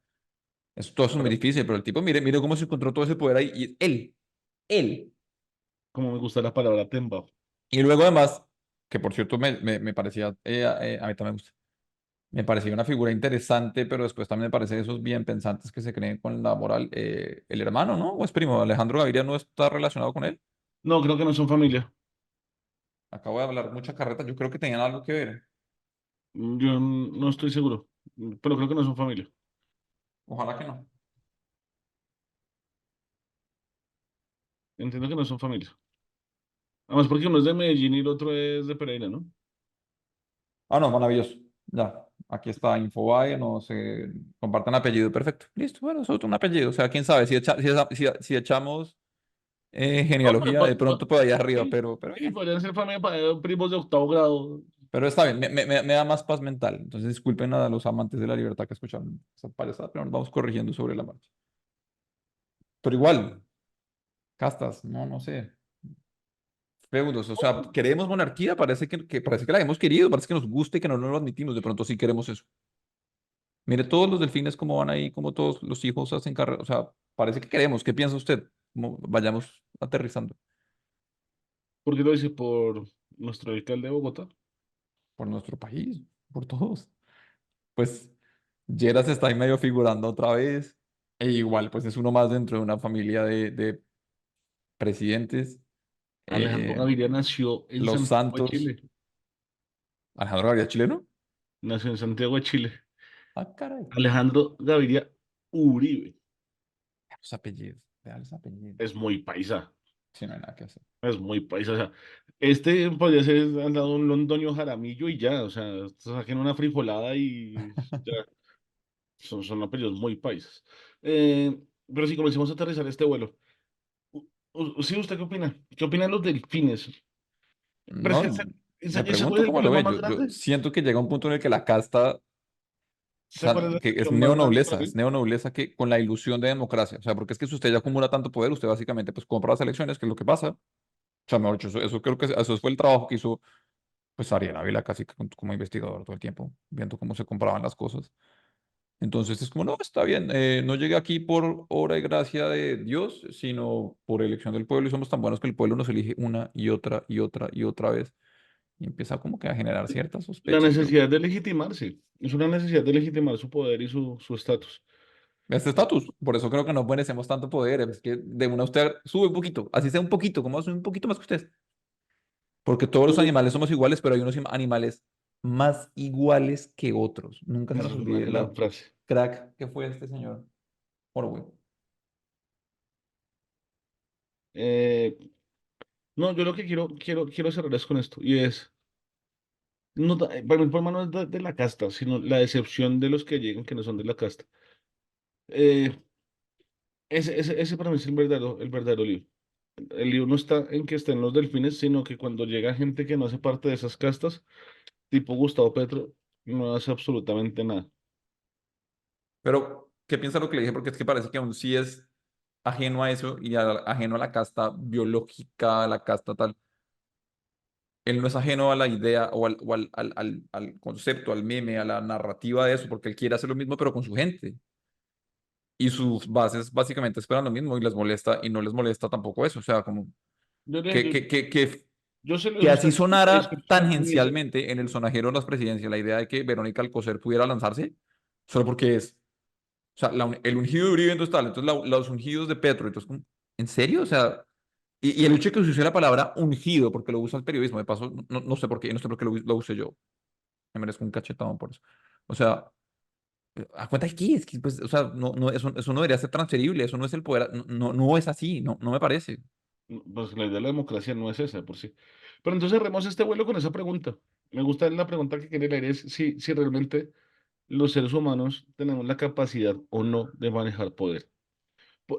Todo eso es muy difícil, pero el tipo, mire cómo se encontró todo ese poder ahí, y él. Como me gusta la palabra tembao. Y luego además, que por cierto me parecía, a mí también me gusta, me parecía una figura interesante, pero después también me parece esos bien pensantes que se creen con la moral. El hermano, ¿no? ¿O es primo? Alejandro Gaviria no está relacionado con él. No, creo que no son familia. Acabo de hablar mucha carreta, yo creo que tenían algo que ver. Yo no estoy seguro, pero creo que no son familia. Ojalá que no. Entiendo que no son familia. Además, porque uno es de Medellín y el otro es de Pereira, ¿no? No, maravilloso. Ya, aquí está Infobae, no se compartan apellido, perfecto. Listo, bueno, es otro un apellido. O sea, quién sabe, si echamos No, pero genealogía, de pronto por allá arriba, sí, pero sí, bien. podrían ser familia, primos de octavo grado. Pero está bien, me da más paz mental. Entonces disculpen a los amantes de la libertad que escucharon esa payasada, pero nos vamos corrigiendo sobre la marcha. Pero igual, castas, no sé, feudos, o sea, queremos monarquía, parece que la hemos querido, parece que nos gusta y que no nos lo admitimos, de pronto sí queremos eso. Mire todos los delfines cómo van ahí, cómo todos los hijos hacen carrera, o sea, parece que queremos, ¿qué piensa usted? Como vayamos aterrizando ¿Por qué lo dice? Por nuestro alcalde de Bogotá. por nuestro país, por todos. Pues Lleras está ahí medio figurando otra vez, e igual, pues es uno más dentro de una familia de presidentes. Alejandro Eh, Gaviria nació en los Santiago de Santos, Chile. Alejandro Gaviria chileno. Nació en Santiago de Chile. Ah, caray. Alejandro Gaviria Uribe. Los apellidos, vea los apellidos. Es muy paisa. Sí, no hay nada que hacer. Es muy paisa. O sea, este podría ser andado un Londoño Jaramillo y ya. O sea, saquen una frijolada y ya. Son apellidos muy paisas. Pero si comencemos a aterrizar este vuelo. Sí, ¿usted qué opina? ¿Qué opinan los delfines? Pero es que, No, me ¿sabe cuál pregunto es el cómo lo problema ve. más Yo grande? siento que llega un punto en el que la casta, o ¿Sabe cuál sea, es la que excepción más grande para es mí? neonobleza que con la ilusión de democracia. O sea, porque es que si usted ya acumula tanto poder, usted básicamente pues compra las elecciones, que es lo que pasa. O sea, mejor dicho, eso creo que eso fue el trabajo que hizo pues Ariel Ávila casi que como investigador todo el tiempo, viendo cómo se compraban las cosas. Entonces es como, no, está bien, no llegué aquí por obra y gracia de Dios, sino por elección del pueblo y somos tan buenos que el pueblo nos elige una y otra y otra y otra vez y empieza como que a generar ciertas La sospechas, pero necesidad de legitimarse. Es una necesidad de legitimar su poder y su estatus. este estatus, por eso creo que no merecemos tanto poder, es que de una usted sube un poquito, así sea un poquito, como sube un poquito más que usted, porque todos los Esa animales somos iguales, pero hay unos animales más iguales que otros. Nunca se es nos una olvide gran la frase. crack que fue este señor Orwell. Eh, no, yo lo que quiero cerrar es con esto. Y es, no, para mí el problema no es de la casta, sino la decepción de los que llegan que no son de la casta. Eh, ese para mí es el verdadero lío. El lío no está en que estén los delfines, sino que cuando llega gente que no hace parte de esas castas, tipo Gustavo Petro, no hace absolutamente nada. Pero, ¿qué piensa lo que le dije? Porque es que parece que aún sí es ajeno a eso y ajeno a la casta biológica, a la casta tal. Él no es ajeno a la idea al concepto, al meme, a la narrativa de eso, porque él quiere hacer lo mismo, pero con su gente. Y sus bases básicamente esperan lo mismo y les molesta, y no les molesta tampoco eso. O sea, como Yo, le- que, yo, que, que, que, yo se lo que digo a usted, así es sonara una premisa. tangencialmente en el sonajero de las presidencias la idea de que Verónica Alcocer pudiera lanzarse, solo porque es. O sea, el ungido de Uribe entonces tal, entonces los ungidos de Petro, entonces, ¿en serio? O sea, y el hecho de que se use la palabra ungido, porque lo usa el periodismo, de paso, no sé por qué, no sé por qué lo use yo, me merezco un cachetón por eso. O sea, ¿a cuenta de qué? Es que, pues, o sea, eso no debería ser transferible, eso no es el poder, no es así, no me parece. Pues la idea de la democracia no es esa por sí. Pero entonces cerremos este vuelo con esa pregunta. Me gusta la pregunta que quiere leer es si realmente los seres humanos tenemos la capacidad o no de manejar poder.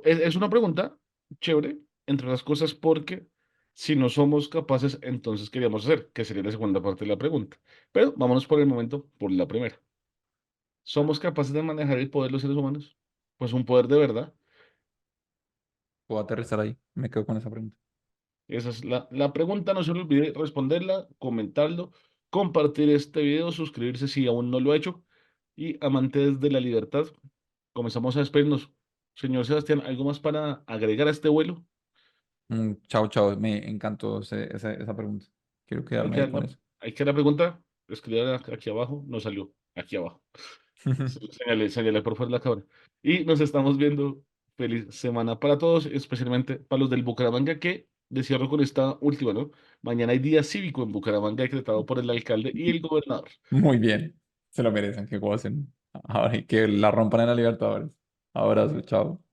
Es una pregunta chévere, entre otras cosas, porque si no somos capaces, entonces queríamos hacer, que sería la segunda parte de la pregunta. Pero vámonos por el momento por la primera. ¿Somos capaces de manejar el poder los seres humanos? Pues un poder de verdad. Puedo aterrizar ahí, me quedo con esa pregunta. Esa es la pregunta. No se le olvide responderla, comentarlo, compartir este video, suscribirse si aún no lo ha hecho. Y amantes de la libertad, comenzamos a despedirnos. Señor Sebastián, ¿algo más para agregar a este vuelo? Chao, chao, me encantó esa pregunta. Quiero Hay quedarme que ahí dar con eso. hay que dar la pregunta, escribir aquí abajo, no salió, aquí abajo. Señalé por fuera de la cámara. Y nos estamos viendo. Feliz semana para todos, especialmente para los del Bucaramanga, que de cierro con esta última, ¿no? Mañana hay día cívico en Bucaramanga decretado por el alcalde y el gobernador. Muy bien, se lo merecen, que gocen. Ahora y que la rompan en la Libertadores. Abrazo, chao.